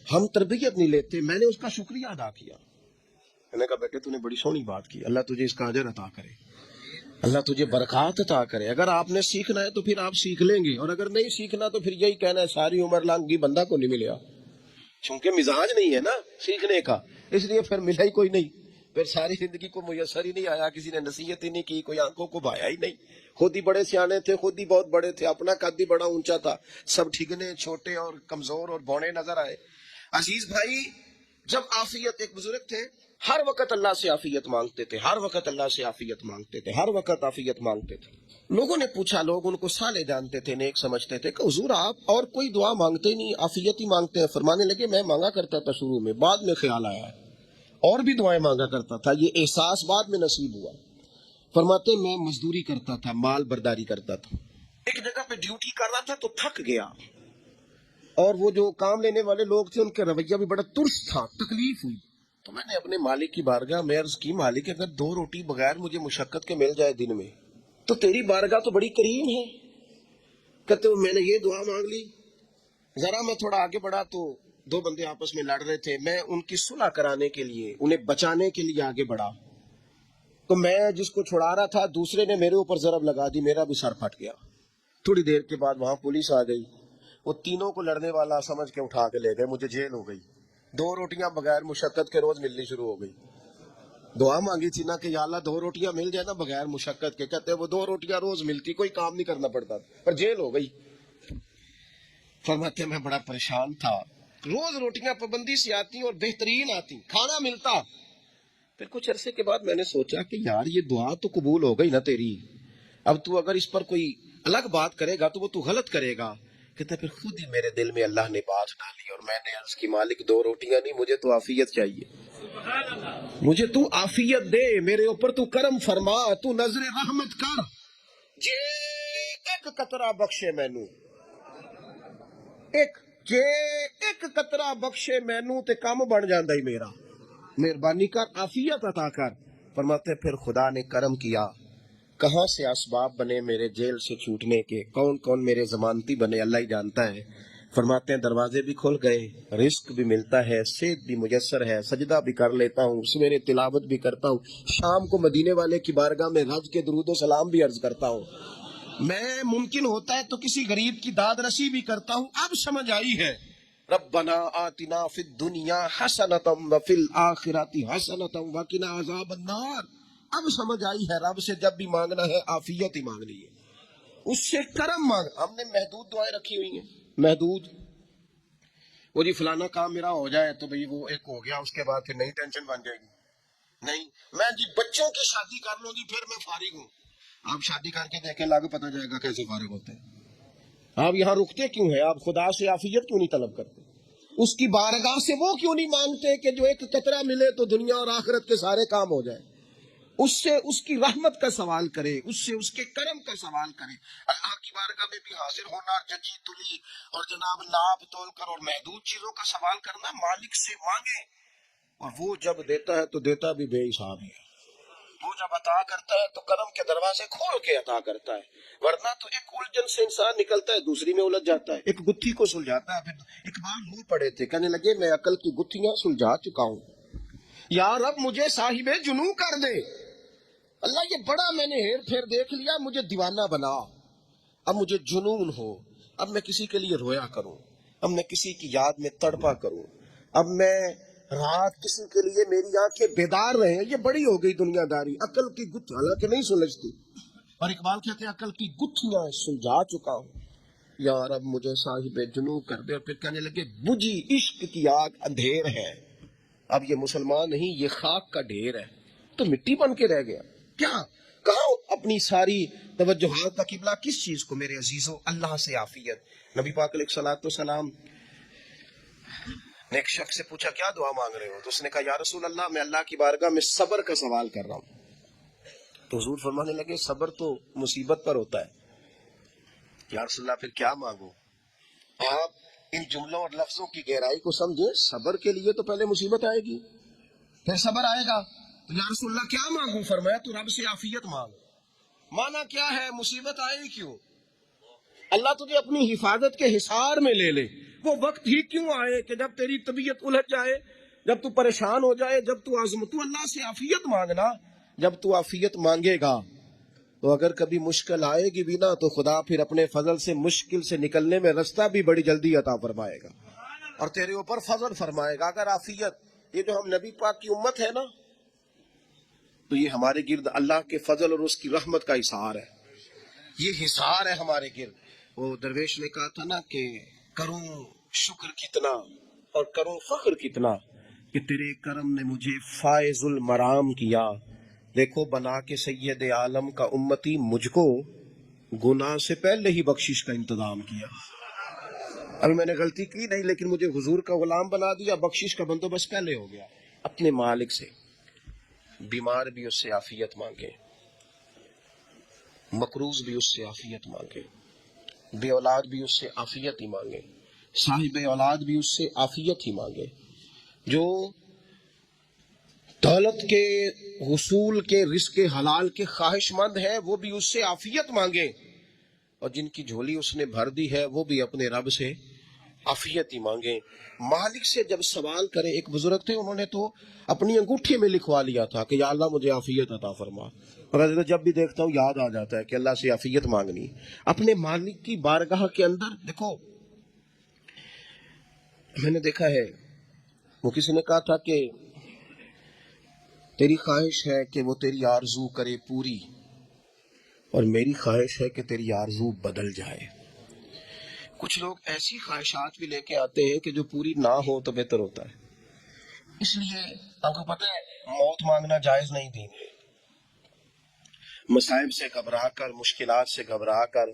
ہم تربیت نہیں لیتے، میں نے اس کا شکریہ ادا کیا، میں نے کہا بیٹے تو نے بڑی سونی بات کی، اللہ تجھے اس کا اجر عطا کرے، اللہ تجھے برکات عطا کرے۔ اگر آپ نے سیکھنا ہے تو پھر آپ سیکھ لیں گے، اور اگر نہیں سیکھنا تو پھر یہی کہنا ہے ساری عمر لانگی بندہ کو نہیں ملیا، چونکہ مزاج نہیں ہے نا سیکھنے کا، اس لیے پھر ملا ہی کوئی نہیں، پھر ساری زندگی کو میسر ہی نہیں آیا، کسی نے نصیحت ہی نہیں کی، کوئی آنکھوں کو بھایا ہی نہیں، خود ہی بڑے سیانے تھے، خود ہی بہت بڑے تھے، اپنا قد ہی بڑا اونچا تھا، سب ٹھگنے چھوٹے اور کمزور اور بونے نظر آئے۔ عزیز بھائی، جب عافیت، ایک بزرگ تھے، ہر وقت اللہ سے عافیت مانگتے تھے، ہر وقت اللہ سے عافیت مانگتے تھے، ہر وقت عافیت مانگتے تھے۔ لوگوں نے پوچھا، لوگ ان کو صالح جانتے تھے، نیک سمجھتے تھے، کہ حضور آپ اور کوئی دعا مانگتے نہیں، عافیت ہی مانگتے ہیں۔ فرمانے لگے میں مانگا کرتا تھا شروع میں، بعد میں خیال آیا ہے اور بھی دعائیں مانگا کرتا تھا، یہ احساس بعد میں نصیب ہوا۔ فرماتے میں مزدوری کرتا تھا، مال برداری کرتا تھا، ایک جگہ پہ ڈیوٹی کر رہا تھا تو تھک گیا، اور وہ جو کام لینے والے لوگ تھے ان کا رویہ بھی بڑا ترس تھا، تکلیف ہوئی، تو میں نے اپنے مالک کی بارگاہ میں عرض کی، مالک اگر 2 روٹی بغیر مجھے مشقت کے مل جائے دن میں تو تیری بارگاہ تو بڑی کریم ہے۔ کہتے میں نے یہ دعا مانگ لی، ذرا میں تھوڑا آگے بڑھا تو 2 بندے آپس میں لڑ رہے تھے، میں ان کی صلح کرانے کے لیے، انہیں بچانے کے لیے آگے بڑھا، تو میں جس کو چھڑا رہا تھا دوسرے نے میرے اوپر ضرب لگا دی، میرا بھی سر پھٹ گیا۔ تھوڑی دیر کے بعد وہاں پولیس آ گئی، وہ تینوں کو لڑنے والا سمجھ کے اٹھا کے لے گئے، مجھے جیل ہو گئی۔ 2 روٹیاں بغیر مشقت کے روز ملنی شروع ہو گئی۔ دعا مانگی تھی نا کہ یا اللہ 2 روٹیاں مل جائے نا بغیر مشقت کے، کہتے وہ 2 روٹیاں روز ملتی، کوئی کام نہیں کرنا پڑتا، پر جیل ہو گئی۔ فرماتے میں بڑا پریشان تھا، روز روٹیاں پابندی سے آتی اور بہترین آتی، کھانا ملتا۔ پھر کچھ عرصے کے بعد میں نے سوچا کہ یار یہ دعا تو قبول ہو گئی نا تیری، اب تو اگر اس پر کوئی الگ بات کرے گا تو وہ تو غلط کرے گا۔ کہتا پھر خود ہی میرے دل میں اللہ نے بات ڈالی، اور میں نے عرض کی مالک 2 روٹیاں نہیں، مجھے تو عافیت چاہیے، مجھے تو عافیت دے، میرے اوپر تو کرم فرما، تو نظر رحمت کر، جے ایک قطرہ بخشے مینوں، ایک جے ایک قطرہ بخشے مینوں تے کم بن جاندا ہی میرا، مہربانی کر عافیت عطا کر۔ فرماتے پھر خدا نے کرم کیا، کہاں سے اسباب بنے میرے جیل سے چھوٹنے کے، کون کون میرے ضمانتی بنے اللہ ہی جانتا ہے۔ فرماتے ہیں دروازے بھی کھل گئے، رزق بھی ملتا ہے، صحت بھی میسر ہے، سجدہ بھی کر لیتا ہوں، سویرے تلاوت بھی کرتا ہوں، شام کو مدینے والے کی بارگاہ میں رج کے درود و سلام بھی عرض کرتا ہوں، میں ممکن ہوتا ہے تو کسی غریب کی داد رسی بھی کرتا ہوں۔ اب سمجھ آئی ہے، ربنا آتنا فی الدنیا حسنۃ وفی الآخرۃ حسنۃ وقنا عذاب النار۔ اب سمجھ آئی ہے رب سے جب بھی مانگنا ہے عافیت ہی مانگنی ہے، اس سے کرم مانگ۔ ہم نے محدود دعائیں رکھی ہوئی ہیں، محدود، وہ جی فلانا کام میرا ہو جائے تو بھئی وہ ایک ہو گیا، اس کے بعد پھر نئی ٹینشن بن جائے گی، نہیں میں جی بچوں کی شادی کر لوں گی پھر میں فارغ ہوں۔ آپ شادی کر کے دیکھیں، لاگو پتہ جائے گا کیسے فارغ ہوتے ہیں۔ آپ یہاں رکتے کیوں ہیں؟ آپ خدا سے عافیت کیوں نہیں طلب کرتے؟ اس کی بارگاہ سے وہ کیوں نہیں مانگتے کہ جو ایک قطرہ ملے تو دنیا اور آخرت کے سارے کام ہو جائے؟ اس سے اس کی رحمت کا سوال کرے، اس سے اس کے کرم کا سوال کرے۔ اللہ کی بارگاہ میں بھی حاضر ہونا، ججی تلی اور جناب ناپ تول کر اور محدود چیزوں کا سوال کرنا، مالک سے مانگے، اور وہ جب دیتا ہے تو دیتا بھی بے حساب ہے، وہ جب عطا کرتا ہے تو کرم کے دروازے کھول کے عطا کرتا ہے، ورنہ تو ایک الجھن سے انسان نکلتا ہے دوسری میں الجھ جاتا ہے، ایک گتھی کو سلجھاتا ہے۔ پھر اقبال رو پڑے تھے، کہنے لگے میں عقل کی گتھیاں سلجھا چکا ہوں، یا رب مجھے صاحب جنوں کر دے، اللہ یہ بڑا میں نے ہیر پھیر دیکھ لیا، مجھے دیوانہ بنا، اب مجھے جنون ہو، اب میں کسی کے لیے رویا کروں، اب میں کسی کی یاد میں تڑپا کروں، اب میں رات کسی کے لیے میری آنکھیں بیدار رہیں، یہ بڑی ہو گئی دنیا داری، عقل کی گتھی حالانکہ نہیں سلجھتی، اور اقبال کہتے ہیں عقل کی گتھیاں سلجھا چکا ہوں، یا رب مجھے صاحب جنوں کر دے۔ اور پھر کہنے لگے بجھی عشق کی آگ اندھیر ہے، اب یہ مسلمان نہیں، یہ خاک کا ڈھیر ہے، تو مٹی بن کے رہ گیا، کیا کہاں اپنی ساری توجہات کا قبلہ کس چیز کو؟ میرے عزیزو اللہ سے عافیت۔ نبی پاک علیہ الصلوۃ والسلام نے ایک شخص سے پوچھا کیا دعا مانگ رہے ہو؟ تو اس نے کہا یا رسول اللہ میں اللہ کی بارگاہ میں صبر کا سوال کر رہا ہوں۔ تو حضور فرمانے لگے صبر تو مصیبت پر ہوتا ہے۔ یا رسول اللہ پھر کیا مانگو؟ آپ ان جملوں اور لفظوں کی گہرائی کو سمجھیں، صبر کے لیے تو پہلے مصیبت آئے گی پھر صبر آئے گا۔ تو یا رسول اللہ کیا مانگوں؟ فرمایا تو رب سے عافیت مانگ۔ مانا کیا ہے؟ مصیبت آئے گی کیوں؟ اللہ تجھے اپنی حفاظت کے حصار میں لے لے، وہ وقت ہی کیوں آئے کہ جب تیری طبیعت الجھ جائے، جب تو پریشان ہو جائے، جب تو تو اللہ سے عافیت مانگنا. جب تو عافیت مانگے گا تو اگر کبھی مشکل آئے گی بھی نا تو خدا پھر اپنے فضل سے مشکل سے نکلنے میں راستہ بھی بڑی جلدی عطا فرمائے گا اور تیرے اوپر فضل فرمائے گا. اگر عافیت، یہ جو ہم نبی پاک کی امت ہے نا، تو یہ ہمارے گرد اللہ کے فضل اور اس کی رحمت کا اظہار ہے. یہ حصار ہے ہمارے گرد. وہ درویش نے کہا تھا نا کہ کروں شکر کتنا اور کروں فخر کتنا کہ تیرے کرم نے مجھے فائز المرام کیا. دیکھو بنا کے سید عالم کا امتی مجھ کو گناہ سے پہلے ہی بخشش کا انتظام کیا. ابھی میں نے غلطی کی نہیں، لیکن مجھے حضور کا غلام بنا دیا، بخشش کا بندوبست پہلے ہو گیا. اپنے مالک سے بیمار بھی اس سے عافیت مانگے، مقروض بھی اس سے عافیت مانگے، بے اولاد بھی اس سے عافیت ہی مانگے، صاحب اولاد بھی اس سے عافیت ہی مانگے. جو دولت کے حصول کے، رزق حلال کے خواہش مند ہے وہ بھی اس سے عافیت مانگے، اور جن کی جھولی اس نے بھر دی ہے وہ بھی اپنے رب سے عافیت ہی مانگے. مالک سے جب سوال کرے، ایک بزرگ تھے انہوں نے تو اپنی انگوٹھی میں لکھوا لیا تھا کہ یا اللہ مجھے عافیت عطا فرما، اور جب بھی دیکھتا ہوں یاد آ جاتا ہے کہ اللہ سے عافیت مانگنی اپنے مالک کی بارگاہ کے اندر. دیکھو میں نے دیکھا ہے، وہ کسی نے کہا تھا کہ تیری خواہش ہے کہ وہ تیری آرزو کرے پوری، اور میری خواہش ہے کہ تیری آرزو بدل جائے. کچھ لوگ ایسی خواہشات بھی لے کے آتے ہیں کہ جو پوری نہ ہو تو بہتر ہوتا ہے. اس لیے آپ کو پتہ ہے موت مانگنا جائز نہیں دین ہے. مصائب سے گھبرا کر، مشکلات سے گھبرا کر،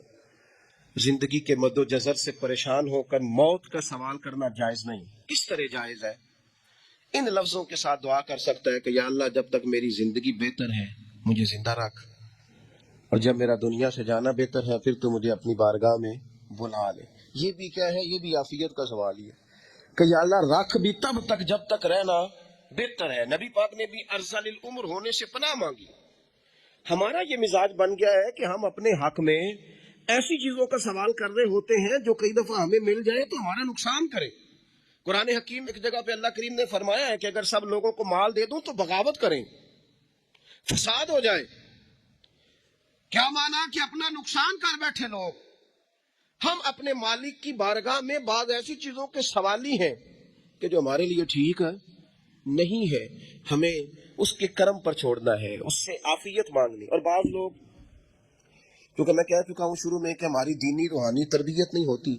زندگی کے مد و جزر سے پریشان ہو کر موت کا سوال کرنا جائز نہیں. کس طرح جائز ہے؟ ان لفظوں کے ساتھ دعا کر سکتا ہے کہ یا اللہ جب تک میری زندگی بہتر ہے مجھے زندہ رکھ، اور جب میرا دنیا سے جانا بہتر ہے پھر تو مجھے اپنی بارگاہ میں بلا لے. یہ بھی کیا ہے؟ یہ بھی عافیت کا سوال ہی ہے کہ یا اللہ رکھ بھی تب تک جب تک رہنا بہتر ہے. نبی پاک نے بھی ارذل العمر ہونے سے پناہ مانگی. ہمارا یہ مزاج بن گیا ہے کہ ہم اپنے حق میں ایسی چیزوں کا سوال کر رہے ہوتے ہیں جو کئی دفعہ ہمیں مل جائے تو ہمارا نقصان کرے. قرآن حکیم ایک جگہ پہ اللہ کریم نے فرمایا ہے کہ اگر سب لوگوں کو مال دے دوں تو بغاوت کریں، فساد ہو جائے. کیا مانا؟ کہ اپنا نقصان کر بیٹھے لوگ. ہم اپنے مالک کی بارگاہ میں بعض ایسی چیزوں کے سوالی ہیں کہ جو ہمارے لیے ٹھیک ہے نہیں ہے، ہمیں اس کے کرم پر چھوڑنا ہے، اس سے عافیت مانگنی. اور بعض لوگ، کیونکہ میں کہہ چکا ہوں شروع میں کہ ہماری دینی روحانی تربیت نہیں ہوتی،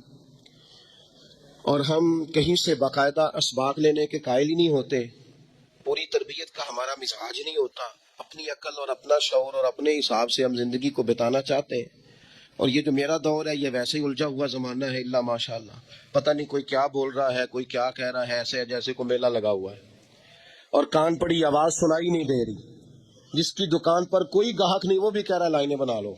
اور ہم کہیں سے باقاعدہ اسباق لینے کے قائل ہی نہیں ہوتے، پوری تربیت کا ہمارا مزاج نہیں ہوتا، اپنی عقل اور اپنا شعور اور اپنے حساب سے ہم زندگی کو بتانا چاہتے ہیں. اور یہ جو میرا دور ہے یہ ویسے ہی الجھا ہوا زمانہ ہے، اللہ ماشاء اللہ. پتہ نہیں کوئی کیا بول رہا ہے، کوئی کیا کہہ رہا ہے، ایسے جیسے کو میلہ لگا ہوا ہے اور کان پڑی آواز سنائی نہیں دے رہی. جس کی دکان پر کوئی گاہک نہیں وہ بھی کہہ رہا ہے لائنیں بنا لو.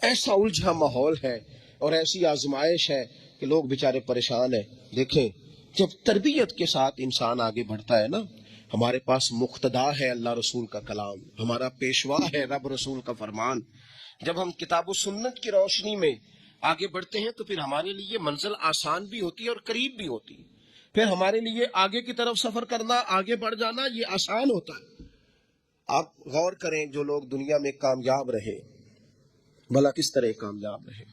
ایسا الجھا ماحول ہے اور ایسی آزمائش ہے کہ لوگ بیچارے پریشان ہیں. دیکھیں جب تربیت کے ساتھ انسان آگے بڑھتا ہے نا، ہمارے پاس مقتدا ہے اللہ رسول کا کلام، ہمارا پیشوا ہے رب رسول کا فرمان. جب ہم کتاب و سنت کی روشنی میں آگے بڑھتے ہیں تو پھر ہمارے لیے منزل آسان بھی ہوتی ہے اور قریب بھی ہوتی ہے. پھر ہمارے لیے آگے کی طرف سفر کرنا، آگے بڑھ جانا یہ آسان ہوتا ہے. آپ غور کریں جو لوگ دنیا میں کامیاب رہے، بھلا کس طرح کامیاب رہے؟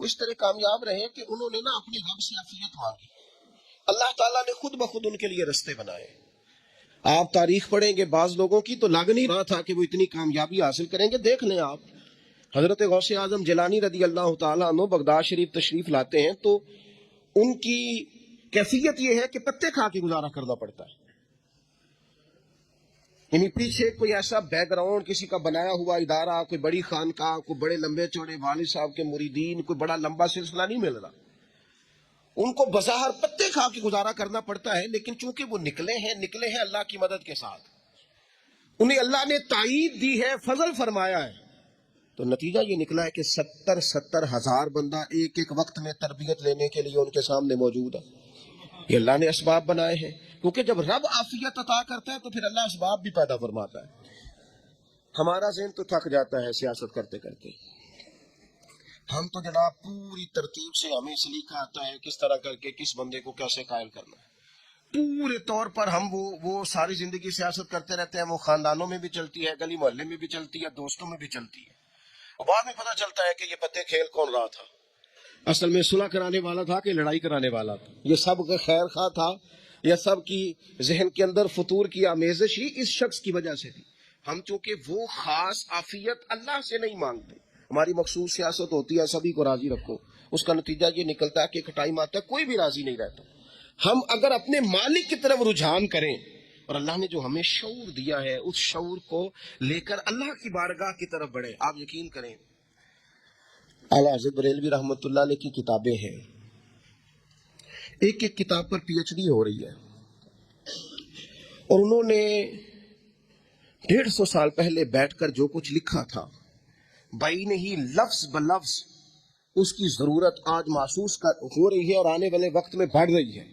اس طرح کامیاب رہے کہ انہوں نے نا اپنے رب سے عافیت مانگی. اللہ تعالیٰ نے خود بخود ان کے لیے رستے بنائے. آپ تاریخ پڑھیں گے بعض لوگوں کی تو لگ نہیں رہا تھا کہ وہ اتنی کامیابی حاصل کریں گے. دیکھ لیں آپ حضرت غوث اعظم جیلانی رضی اللہ تعالیٰ عنہ بغداد شریف تشریف لاتے ہیں تو ان کی کیفیت یہ ہے کہ پتے کھا کے گزارا کرنا پڑتا ہے. یعنی پیچھے کوئی ایسا بیک گراؤنڈ کسی کا بنایا ہوا ادارہ، کوئی بڑی خانقاہ، کوئی بڑے لمبے چوڑے والد صاحب کے مریدین، کوئی بڑا لمبا سلسلہ نہیں مل رہا. ان کو بظاہر پتے کھا کے گزارا کرنا پڑتا ہے، لیکن چونکہ وہ نکلے ہیں اللہ کی مدد کے ساتھ، انہیں اللہ نے تائید دی ہے، فضل فرمایا ہے. تو نتیجہ یہ نکلا ہے کہ 70 ہزار بندہ ایک ایک وقت میں تربیت لینے کے لیے ان کے سامنے موجود ہے. یہ اللہ نے اسباب بنائے ہیں، کیونکہ جب رب عافیت عطا کرتا ہے تو پھر اللہ اسباب بھی پیدا فرماتا ہے. ہمارا ذہن تو تھک جاتا ہے سیاست کرتے کرتے. ہم تو جناب پوری ترتیب سے ہمیں سلیقہ آتا ہے کس طرح کر کے کس بندے کو کیسے قائل کرنا ہے. پورے طور پر ہم وہ ساری زندگی سیاست کرتے رہتے ہیں، وہ خاندانوں میں بھی چلتی ہے، گلی محلے میں بھی چلتی ہے، دوستوں میں بھی چلتی ہے، اور بعد میں پتہ چلتا ہے کہ یہ پتے کھیل کون رہا تھا، اصل میں صلح کرانے والا تھا کہ لڑائی کرانے والا تھا، یہ سب کا خیر خواہ تھا، یہ سب کی ذہن کے اندر فطور کی آمیزش ہی اس شخص کی وجہ سے تھی۔ ہم چونکہ وہ خاص عافیت اللہ سے نہیں مانگتے، ہماری مخصوص سیاست ہوتی ہے سبھی کو راضی رکھو، اس کا نتیجہ یہ نکلتا ہے کہ ایک ٹائم آتا ہے کوئی بھی راضی نہیں رہتا۔ ہم اگر اپنے مالک کی طرف رجحان کریں اور اللہ نے جو ہمیں شعور دیا ہے اس شعور کو لے کر اللہ کی بارگاہ کی طرف بڑھے، آپ یقین کریں اعلیٰ حضرت بریلوی رحمۃ اللہ علیہ کی کتابیں ہیں، ایک ایک کتاب پر پی ایچ ڈی ہو رہی ہے، اور انہوں نے 150 سال پہلے بیٹھ کر جو کچھ لکھا تھا بین ہی لفظ بلفظ اس کی ضرورت آج محسوس ہو رہی ہے اور آنے والے وقت میں بڑھ رہی ہے۔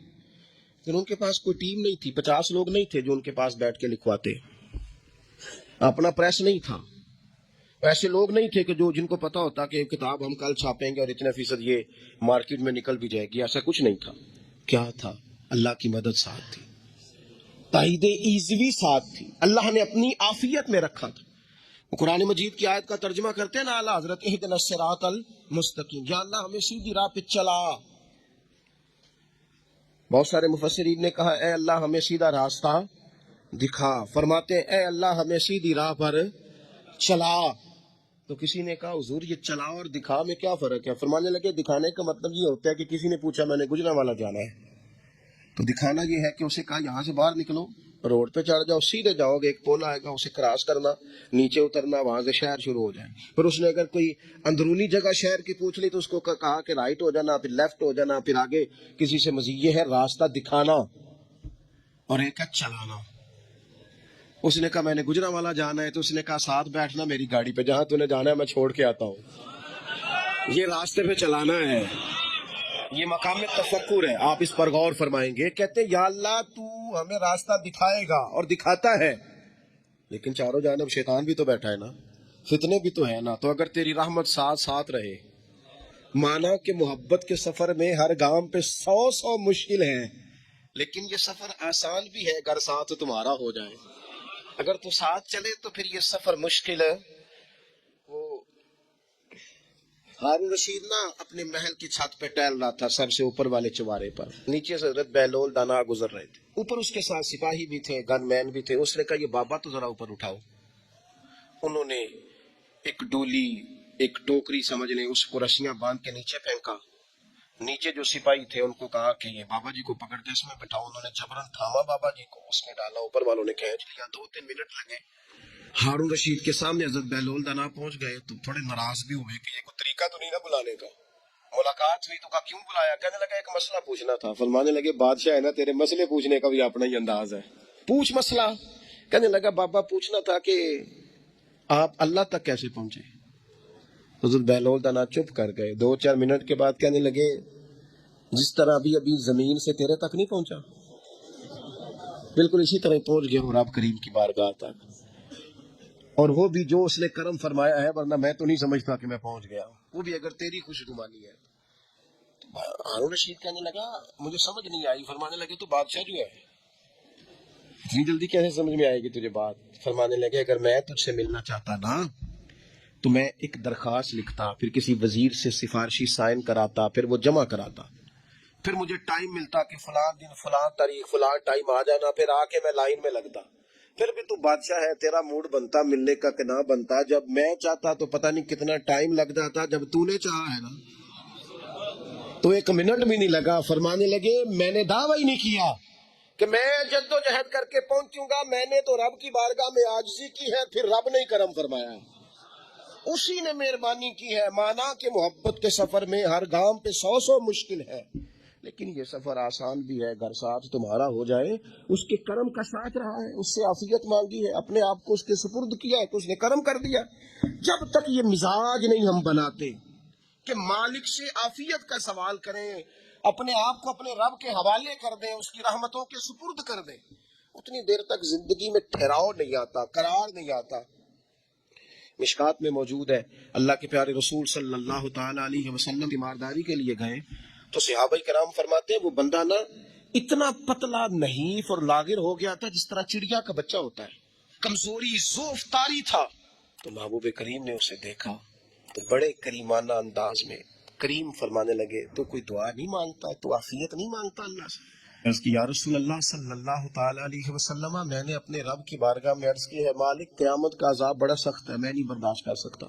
پھر ان کے پاس کوئی ٹیم نہیں تھی، 50 لوگ نہیں تھے جو ان کے پاس بیٹھ کے لکھواتے، اپنا پریس نہیں تھا، ایسے لوگ نہیں تھے کہ جن کو پتا ہوتا کہ کتاب ہم کل چھاپیں گے اور اتنے فیصد یہ مارکیٹ میں نکل بھی جائے گی، ایسا کچھ نہیں تھا۔ کیا تھا؟ اللہ کی مدد ساتھ تھی، تائید ایزوی ساتھ تھی، اللہ نے اپنی عافیت میں رکھا تھا۔ وہ قرآن مجید کی آیت کا ترجمہ کرتے ہیں نا اعلیٰ حضرت اہدنا الصراط المستقیم، یا اللہ ہمیں سیدھی راہ پہ چلا۔ بہت سارے مفسرین نے کہا اے اللہ ہمیں سیدھا راستہ دکھا، فرماتے ہیں اے اللہ ہمیں سیدھی راہ پر چلا۔ تو کسی نے کہا حضور یہ چلا اور دکھا میں کیا فرق ہے؟ فرمانے لگے دکھانے کا مطلب یہ ہوتا ہے کہ کسی نے پوچھا میں نے گجرانوالہ جانا ہے، تو دکھانا یہ ہے کہ اسے کہا یہاں سے باہر نکلو، روڈ پہ چڑھ جاؤ، سیدھے جاؤ گے، ایک پول آئے گا اسے کراس کرنا، نیچے اترنا، وہاں سے شہر شروع ہو جائے۔ پھر اس نے اگر کوئی اندرونی جگہ شہر کی پوچھ لی تو اس کو کہا کہ رائٹ ہو جانا، پھر لیفٹ ہو جانا، پھر آگے کسی سے مزید۔ یہ ہے راستہ دکھانا، اور ایک ہے چلانا۔ اس نے کہا میں نے گجرانوالہ جانا ہے، تو اس نے کہا ساتھ بیٹھنا میری گاڑی پہ، جہاں تو نے جانا ہے میں چھوڑ کے آتا ہوں۔ یہ راستے پہ چلانا ہے، یہ مقام تفکر ہے، آپ اس پر غور فرمائیں گے۔ کہتے ہیں یا اللہ تو ہمیں راستہ دکھائے گا اور دکھاتا ہے، لیکن چاروں جانب شیطان بھی تو بیٹھا ہے نا، فتنے بھی تو ہے نا، تو اگر تیری رحمت ساتھ ساتھ رہے، مانا کہ محبت کے سفر میں ہر گام پہ 100 مشکل ہیں، لیکن یہ سفر آسان بھی ہے اگر ساتھ تمہارا ہو جائے۔ اگر تو ساتھ چلے تو پھر یہ سفر مشکل ہے۔ وہ ہارون رشید نا اپنے محل کی چھت پہ ٹہل رہا تھا، سب سے اوپر والے چوارے پر، نیچے سے حضرت بہلول دانا گزر رہے تھے، اوپر اس کے ساتھ سپاہی بھی تھے، گن مین بھی تھے۔ اس نے کہا یہ بابا تو ذرا اوپر اٹھاؤ۔ انہوں نے ایک ڈولی، ایک ٹوکری سمجھ لیں، اس کو رسیاں باندھ کے نیچے پھینکا۔ نیچے جو سپاہی تھے ان کو کہا کہ یہ بابا جی کو پکڑ کے اس میں بٹھاؤ۔ انہوں نے جبرن تھاما بابا جی کو، اس میں ڈالا، اوپر والوں نے کھینچ لیا، 2-3 منٹ لگے۔ ہارون رشید کے سامنے حضرت بہلول دانا پہنچ گئے تو تھوڑے ناراض بھی ہوئے کہ یہ کوئی طریقہ تو نہیں نا بلانے کا۔ ملاقات ہوئی تو کہا کیوں بلایا؟ کہنے لگا ایک مسئلہ پوچھنا تھا۔ فرمانے لگے بادشاہ ہے نا، تیرے مسئلے پوچھنے کا بھی اپنا ہی انداز ہے، پوچھ مسئلہ۔ کہنے لگا بابا پوچھنا تھا کہ آپ اللہ تک کیسے پہنچے؟ حضرت بہلول دانا چپ کر گئے۔ 2-4 منٹ کے بعد کہنے لگے جس طرح ابھی زمین سے تیرے تک نہیں پہنچا، بالکل اسی طرح پہنچ گیا ہوں رب کریم کی بارگاہ تک، اور وہ بھی جو اس نے کرم فرمایا ہے، ورنہ میں تو نہیں سمجھتا کہ میں پہنچ گیا ہوں، وہ بھی اگر تیری خوشگمانی ہے۔ ہارون رشید کہنے لگا مجھے سمجھ نہیں آئی۔ فرمانے لگے تو بادشاہ جو ہے اتنی جلدی کیسے سمجھ میں آئے گی تجھے بات؟ فرمانے لگے اگر میں تجھ سے ملنا چاہتا نا تو میں ایک درخواست لکھتا، پھر کسی وزیر سے سفارشی سائن کراتا، پھر وہ جمع کراتا، پھر مجھے ٹائم ملتا کہ فلاں دن فلاں تاریخ فلاں ٹائم آ جانا، پھر آ کے میں لائن میں لگتا۔ پھر بھی تو بادشاہ ہے، تیرا موڈ بنتا ملنے کا کہ نہ بنتا۔ جب میں چاہتا تو پتہ نہیں کتنا ٹائم لگ جاتا، جب تو نے چاہا ہے نا تو 1 منٹ بھی نہیں لگا۔ فرمانے لگے میں نے دعویٰ ہی نہیں کیا کہ میں جد و جہد کر کے پہنچوں گا، میں نے تو رب کی بارگاہ میں عاجزی کی ہے، پھر رب نے کرم فرمایا، اسی نے مہربانی کی ہے۔ مانا کہ محبت کے سفر میں ہر گام پہ 100 مشکل ہے، لیکن یہ سفر آسان بھی ہے اگر ساتھ تمہارا ہو جائے۔ اس کے کرم کا ساتھ رہا ہے، اس سے عافیت مانگی ہے، اپنے آپ کو اس کے سپرد کیا ہے تو اس نے کرم کر دیا۔ جب تک یہ مزاج نہیں ہم بناتے کہ مالک سے عافیت کا سوال کریں، اپنے آپ کو اپنے رب کے حوالے کر دیں، اس کی رحمتوں کے سپرد کر دیں، اتنی دیر تک زندگی میں ٹھہراؤ نہیں آتا، قرار نہیں آتا۔ مشکات میں موجود ہے، اللہ کے پیارے رسول صلی اللہ تعالی علیہ وسلم تیمارداری کے لیے گئے تو صحابہ کرام فرماتے ہیں وہ بندہ نا اتنا پتلا نحیف اور لاغر ہو گیا تھا جس طرح چڑیا کا بچہ ہوتا ہے، کمزوری ضعف طاری تھا۔ تو محبوب کریم نے اسے دیکھا تو بڑے کریمانہ انداز میں کریم فرمانے لگے، تو کوئی دعا نہیں مانگتا، تو عافیت نہیں مانگتا اللہ سے؟ عرض کی یا رسول اللہ صلی اللہ تعالی علیہ وسلم، میں نے اپنے رب کی بارگاہ میں عرض کی ہے مالک قیامت کا عذاب بڑا سخت ہے، میں نہیں برداشت کر سکتا،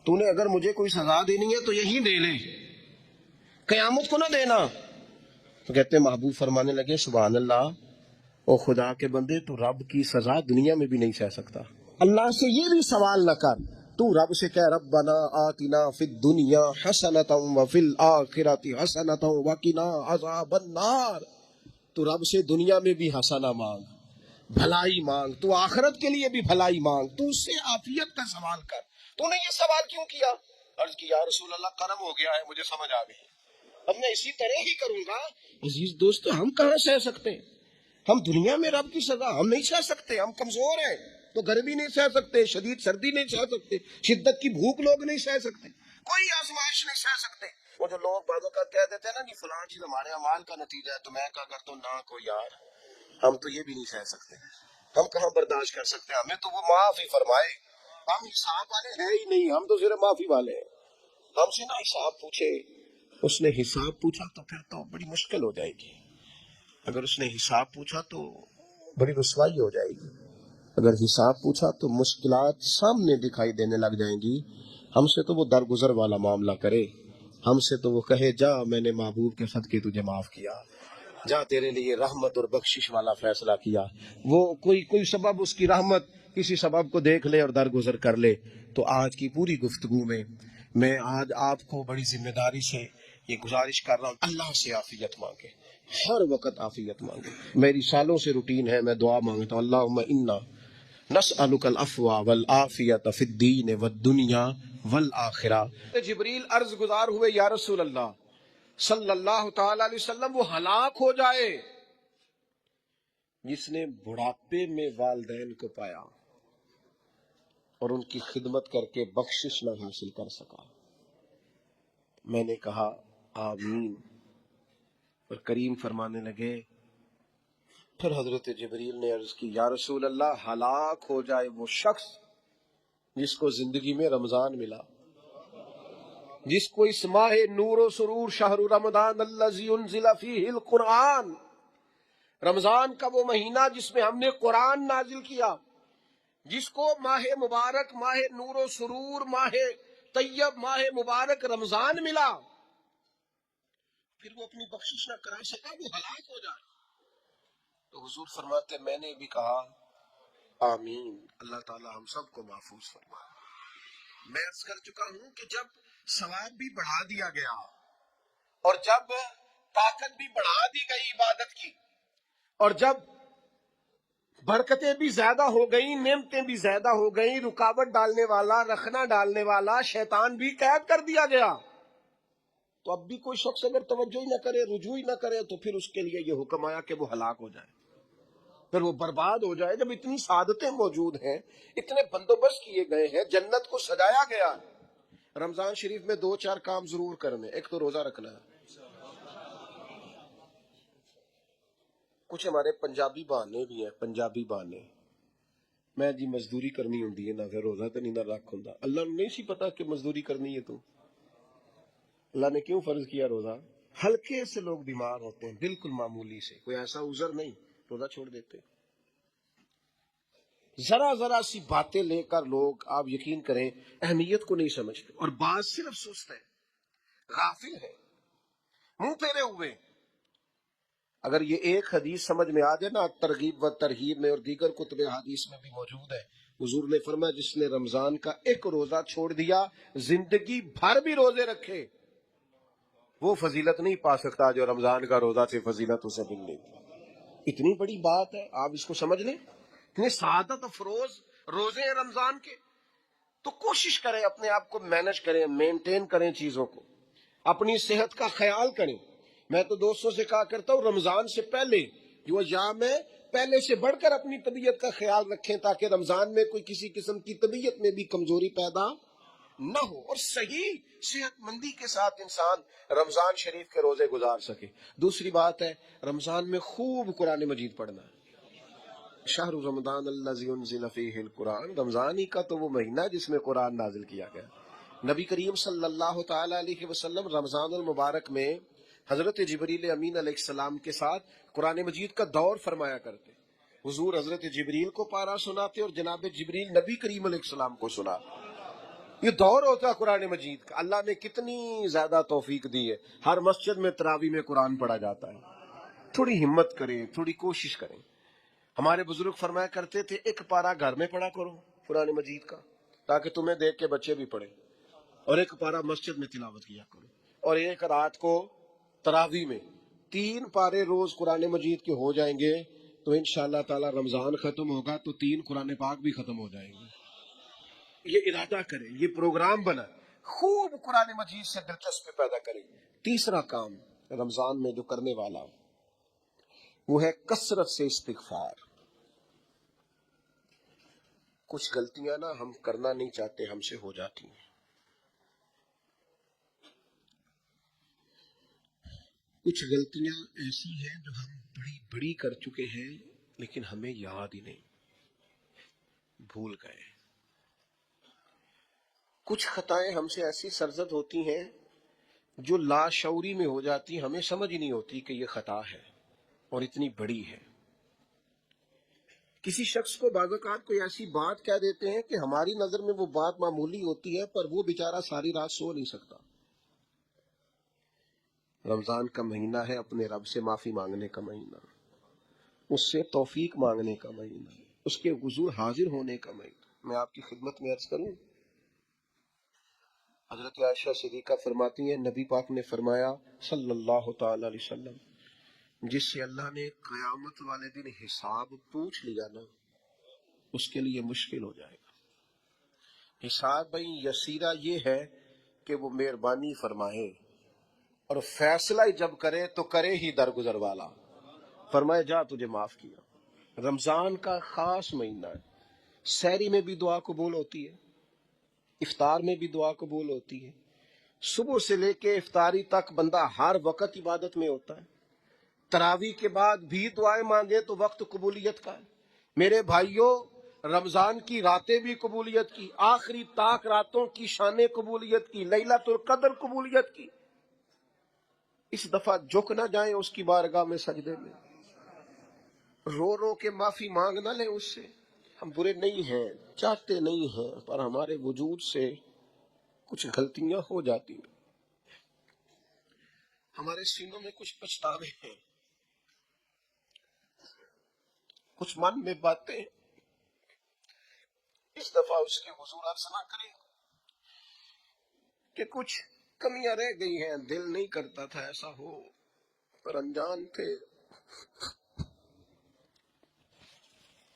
تو نے اگر مجھے کوئی سزا دینی ہے تو یہی دے لے، قیامت کو نہ دینا۔ تو کہتے ہیں محبوب فرمانے لگے سبحان اللہ، او خدا کے بندے تو رب کی سزا دنیا میں بھی نہیں سہ سکتا، اللہ سے یہ بھی سوال نہ کر، تو رب سے کہہ ربنا آتنا فی الدنیا حسنۃ وفی الآخرۃ حسنۃ وقنا عذاب النار، تو رب سے دنیا میں بھی حسنہ مانگ، بھلائی مانگ، تو آخرت کے لیے بھی بھلائی مانگ، تو اس سے عافیت کا سوال کر، تو نے یہ سوال کیوں کیا؟ عرض کی یا رسول اللہ کرم ہو گیا ہے، مجھے سمجھ آ گئی، اب میں اسی طرح ہی کروں گا۔ عزیز دوست، ہم کہاں سہ سکتے ہیں؟ ہم دنیا میں رب کی سزا ہم نہیں سہ سکتے، ہم کمزور ہیں، تو گرمی نہیں سہ سکتے، شدید سردی نہیں سہ سکتے، شدت کی بھوک لوگ نہیں سہ سکتے، کوئی آزمائش نہیں سہ سکتے۔ وہ جو لوگ بعضوں کا کہہ دیتے ہیں نا کہ فلاں چیز ہمارے اعمال کا نتیجہ ہے، تو میں کیا کرتا ہوں، نہ کو یار، ہم تو یہ بھی نہیں سہ سکتے، ہم کہاں برداشت کر سکتے ہیں، ہمیں تو وہ معاف ہی فرمائے، ہم حساب والے ہیں ہی نہیں، ہم تو صرف معافی والے ہیں، ہم سے نہ حساب پوچھے۔ اس نے حساب پوچھا تو پھر تو بڑی مشکل ہو جائے گی، اگر اس نے حساب پوچھا تو بڑی رسوائی ہو جائے گی، اگر حساب پوچھا تو مشکلات سامنے دکھائی دینے لگ جائیں گی۔ ہم سے تو وہ درگزر والا معاملہ کرے، ہم سے تو وہ کہے جا میں نے محبوب کے صدقے تجھے معاف کیا، جا تیرے لیے رحمت اور بخشش والا فیصلہ کیا، وہ کوئی سبب اس کی رحمت کسی سبب کو دیکھ لے اور درگزر کر لے۔ تو آج کی پوری گفتگو میں آج آپ کو بڑی ذمہ داری سے یہ گزارش کر رہا ہوں، اللہ سے عافیت مانگے، ہر وقت عافیت مانگے۔ میری سالوں سے روٹین ہے، میں دعا مانگتا ہوں اللہم انا نسألک العفو والعافیت فی الدین والدنیا والآخرہ۔ جبریل عرض گزار ہوئے یا رسول اللہ صلی اللہ تعالی علیہ وسلم، وہ ہلاک ہو جائے جس نے بڑھاپے میں والدین کو پایا اور ان کی خدمت کر کے بخشش نہ حاصل کر سکا۔ میں نے کہا آمین، اور کریم فرمانے لگے، پھر حضرت جبریل نے عرض کی یا رسول اللہ ہلاک ہو جائے وہ شخص جس کو زندگی میں رمضان ملا، جس کو اس ماہ نور و سرور شہر رمضان الذی انزل فیہ القرآن، رمضان کا وہ مہینہ جس میں ہم نے قرآن نازل کیا، جس کو ماہ مبارک، ماہ نور و سرور، ماہ طیب، ماہ مبارک رمضان ملا، پھر وہ اپنی بخشش نہ کرا سکا، وہ ہلاک ہو جائے۔ تو حضور فرماتے میں نے بھی کہا آمین، اللہ تعالی ہم سب کو محفوظ فرمائے۔ میں عرض کر چکا ہوں کہ جب ثواب بھی بڑھا دیا گیا اور جب طاقت بھی بڑھا دی گئی عبادت کی، اور جب برکتیں بھی زیادہ ہو گئیں، نعمتیں بھی زیادہ ہو گئیں، رکاوٹ ڈالنے والا، رخنا ڈالنے والا شیطان بھی قید کر دیا گیا، تو اب بھی کوئی شخص اگر توجہ ہی نہ کرے، رجوع ہی نہ کرے، تو پھر اس کے لیے یہ حکم آیا کہ وہ ہلاک ہو جائے، پھر وہ برباد ہو جائے۔ جب اتنی سعادتیں موجود ہیں، اتنے بندوبست کیے گئے ہیں، جنت کو سجایا گیا ہے، رمضان شریف میں 2-4 کام ضرور کرنے، ایک تو روزہ رکھنا ہے۔ کچھ ہمارے پنجابی بہانے بھی ہیں، پنجابی بہانے، میں جی مزدوری کرنی ہوں ہے نا، پھر روزہ تو نہیں نہ رکھ ہوں، اللہ نے نہیں سی پتا کہ مزدوری کرنی ہے، تو اللہ نے کیوں فرض کیا روزہ؟ ہلکے سے لوگ بیمار ہوتے ہیں، بالکل معمولی سے، کوئی ایسا عذر نہیں، روزہ چھوڑ دیتے۔ ذرا سی باتیں لے کر لوگ، آپ یقین کریں، اہمیت کو نہیں سمجھتے، اور بعض صرف سست ہیں، غافل ہیں، منہ پھیرے ہوئے۔ اگر یہ ایک حدیث سمجھ میں آ جائے نا، ترغیب و ترہیب میں اور دیگر کتب حدیث میں بھی موجود ہے، حضور نے فرمایا جس نے رمضان کا ایک روزہ چھوڑ دیا، زندگی بھر بھی روزے رکھے، وہ فضیلت نہیں پا سکتا جو رمضان کا روزہ سے فضیلت اسے مل گئی۔ اتنی بڑی بات ہے، آپ اس کو سمجھ لیں، اتنے سعادت افروز روزے ہیں رمضان کے۔ تو کوشش کریں، اپنے آپ کو مینج کریں، مینٹین کریں چیزوں کو، اپنی صحت کا خیال کریں۔ میں تو دوستوں سے کہا کرتا ہوں رمضان سے پہلے جو ایام ہے، پہلے سے بڑھ کر اپنی طبیعت کا خیال رکھیں، تاکہ رمضان میں کوئی کسی قسم کی طبیعت میں بھی کمزوری پیدا نہ ہو اور صحیح صحت مندی کے ساتھ انسان رمضان شریف کے روزے گزار سکے۔ دوسری بات ہے رمضان میں خوب قرآن مجید پڑھنا ہے۔ شہر رمضان الذی انزل فیہ القرآن، رمضان ہی کا تو وہ مہینہ جس میں قرآن نازل کیا گیا۔ نبی کریم صلی اللہ تعالی علیہ وسلم رمضان المبارک میں حضرت جبریل امین علیہ السلام کے ساتھ قرآن مجید کا دور فرمایا کرتے۔ حضور حضرت جبریل کو پارا سناتے اور جناب جبریل نبی کریم علیہ السلام کو سناتے۔ یہ دور ہوتا ہے قرآن مجید کا۔ اللہ نے کتنی زیادہ توفیق دی ہے، ہر مسجد میں تراویح میں قرآن پڑھا جاتا ہے۔ تھوڑی ہمت کریں، تھوڑی کوشش کریں۔ ہمارے بزرگ فرمایا کرتے تھے ایک پارا گھر میں پڑھا کرو قرآن مجید کا، تاکہ تمہیں دیکھ کے بچے بھی پڑھیں، اور ایک پارا مسجد میں تلاوت کیا کرو، اور ایک رات کو تراویح میں 3 پارے روز قرآن مجید کے ہو جائیں گے تو انشاءاللہ تعالی رمضان ختم ہوگا تو 3 قرآن پاک بھی ختم ہو جائیں گے۔ یہ ارادہ کریں، یہ پروگرام بنا، خوب قرآن مجید سے دلچسپی پیدا کریں۔ تیسرا کام رمضان میں جو کرنے والا وہ ہے کثرت سے استغفار۔ کچھ غلطیاں نا ہم کرنا نہیں چاہتے ہم سے ہو جاتی ہیں۔ کچھ غلطیاں ایسی ہیں جو ہم بڑی بڑی کر چکے ہیں لیکن ہمیں یاد ہی نہیں، بھول گئے۔ کچھ خطائیں ہم سے ایسی سرزد ہوتی ہیں جو لاشعوری میں ہو جاتی، ہمیں سمجھ ہی نہیں ہوتی کہ یہ خطا ہے اور اتنی بڑی ہے۔ کسی شخص کو بعض اوقات کوئی ایسی بات کہہ دیتے ہیں کہ ہماری نظر میں وہ بات معمولی ہوتی ہے، پر وہ بیچارہ ساری رات سو نہیں سکتا۔ رمضان کا مہینہ ہے اپنے رب سے معافی مانگنے کا مہینہ، اس سے توفیق مانگنے کا مہینہ، اس کے حضور حاضر ہونے کا مہینہ۔ میں آپ کی خدمت میں عرض کروں، حضرت عائشہ صدیقہ فرماتی ہیں نبی پاک نے فرمایا صلی اللہ تعالی علیہ وسلم، جس سے اللہ نے قیامت والے دن حساب پوچھ لیا نا اس کے لیے مشکل ہو جائے گا۔ حساب بھائی یسیرہ یہ ہے کہ وہ مہربانی فرمائے اور فیصلہ جب کرے تو کرے ہی درگزر والا، فرمائے جا تجھے معاف کیا۔ رمضان کا خاص مہینہ ہے، سحری میں بھی دعا قبول ہوتی ہے، افطار میں بھی دعا قبول ہوتی ہے، صبح سے لے کے افطاری تک بندہ ہر وقت عبادت میں ہوتا ہے۔ تراویح کے بعد بھی دعائیں مانگے تو وقت قبولیت کا ہے۔ میرے بھائیوں رمضان کی راتیں بھی قبولیت کی، آخری طاق راتوں کی شان قبولیت کی، لیلۃ القدر قبولیت کی۔ اس دفعہ جھک نہ جائیں اس کی بارگاہ میں سجدے میں، رو رو کے معافی مانگ نہ لیں اس سے۔ ہم برے نہیں ہیں، چاہتے نہیں ہیں، پر ہمارے وجود سے کچھ غلطیاں ہو جاتی ہیں، ہمارے سینوں میں کچھ پچھتاوے ہیں، کچھ من میں باتیں اس دفعہ اس کے حضور عرض نہ کریں کہ کچھ کمیاں رہ گئی ہیں، دل نہیں کرتا تھا ایسا ہو، پر انجان تھے،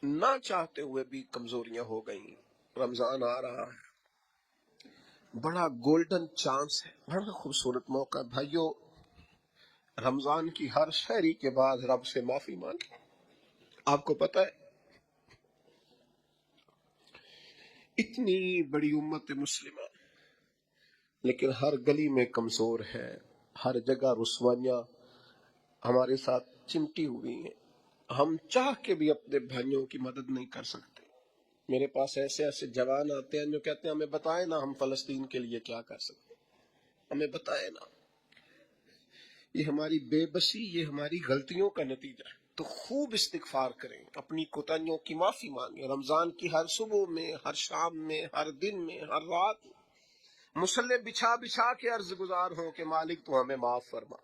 نہ چاہتے ہوئے بھی کمزوریاں ہو گئیں۔ رمضان آ رہا ہے، بڑا گولڈن چانس ہے، بڑا خوبصورت موقع ہے۔ بھائیو رمضان کی ہر سحری کے بعد رب سے معافی مانگیں۔ آپ کو پتہ ہے اتنی بڑی امت مسلمہ لیکن ہر گلی میں کمزور ہے، ہر جگہ رسوائیاں ہمارے ساتھ چمٹی ہوئی ہیں، ہم چاہ کے بھی اپنے بھائیوں کی مدد نہیں کر سکتے۔ میرے پاس ایسے ایسے جوان آتے ہیں جو کہتے ہیں ہمیں بتائیں نا ہم فلسطین کے لیے کیا کر سکتے، ہمیں بتائیں نا۔ یہ ہماری بے بسی، یہ ہماری غلطیوں کا نتیجہ ہے۔ تو خوب استغفار کریں، اپنی کوتاہیوں کی معافی مانگیں۔ رمضان کی ہر صبح میں، ہر شام میں، ہر دن میں، ہر رات میں مصلے بچھا بچھا کے عرض گزار ہوں کہ مالک تو ہمیں معاف فرما۔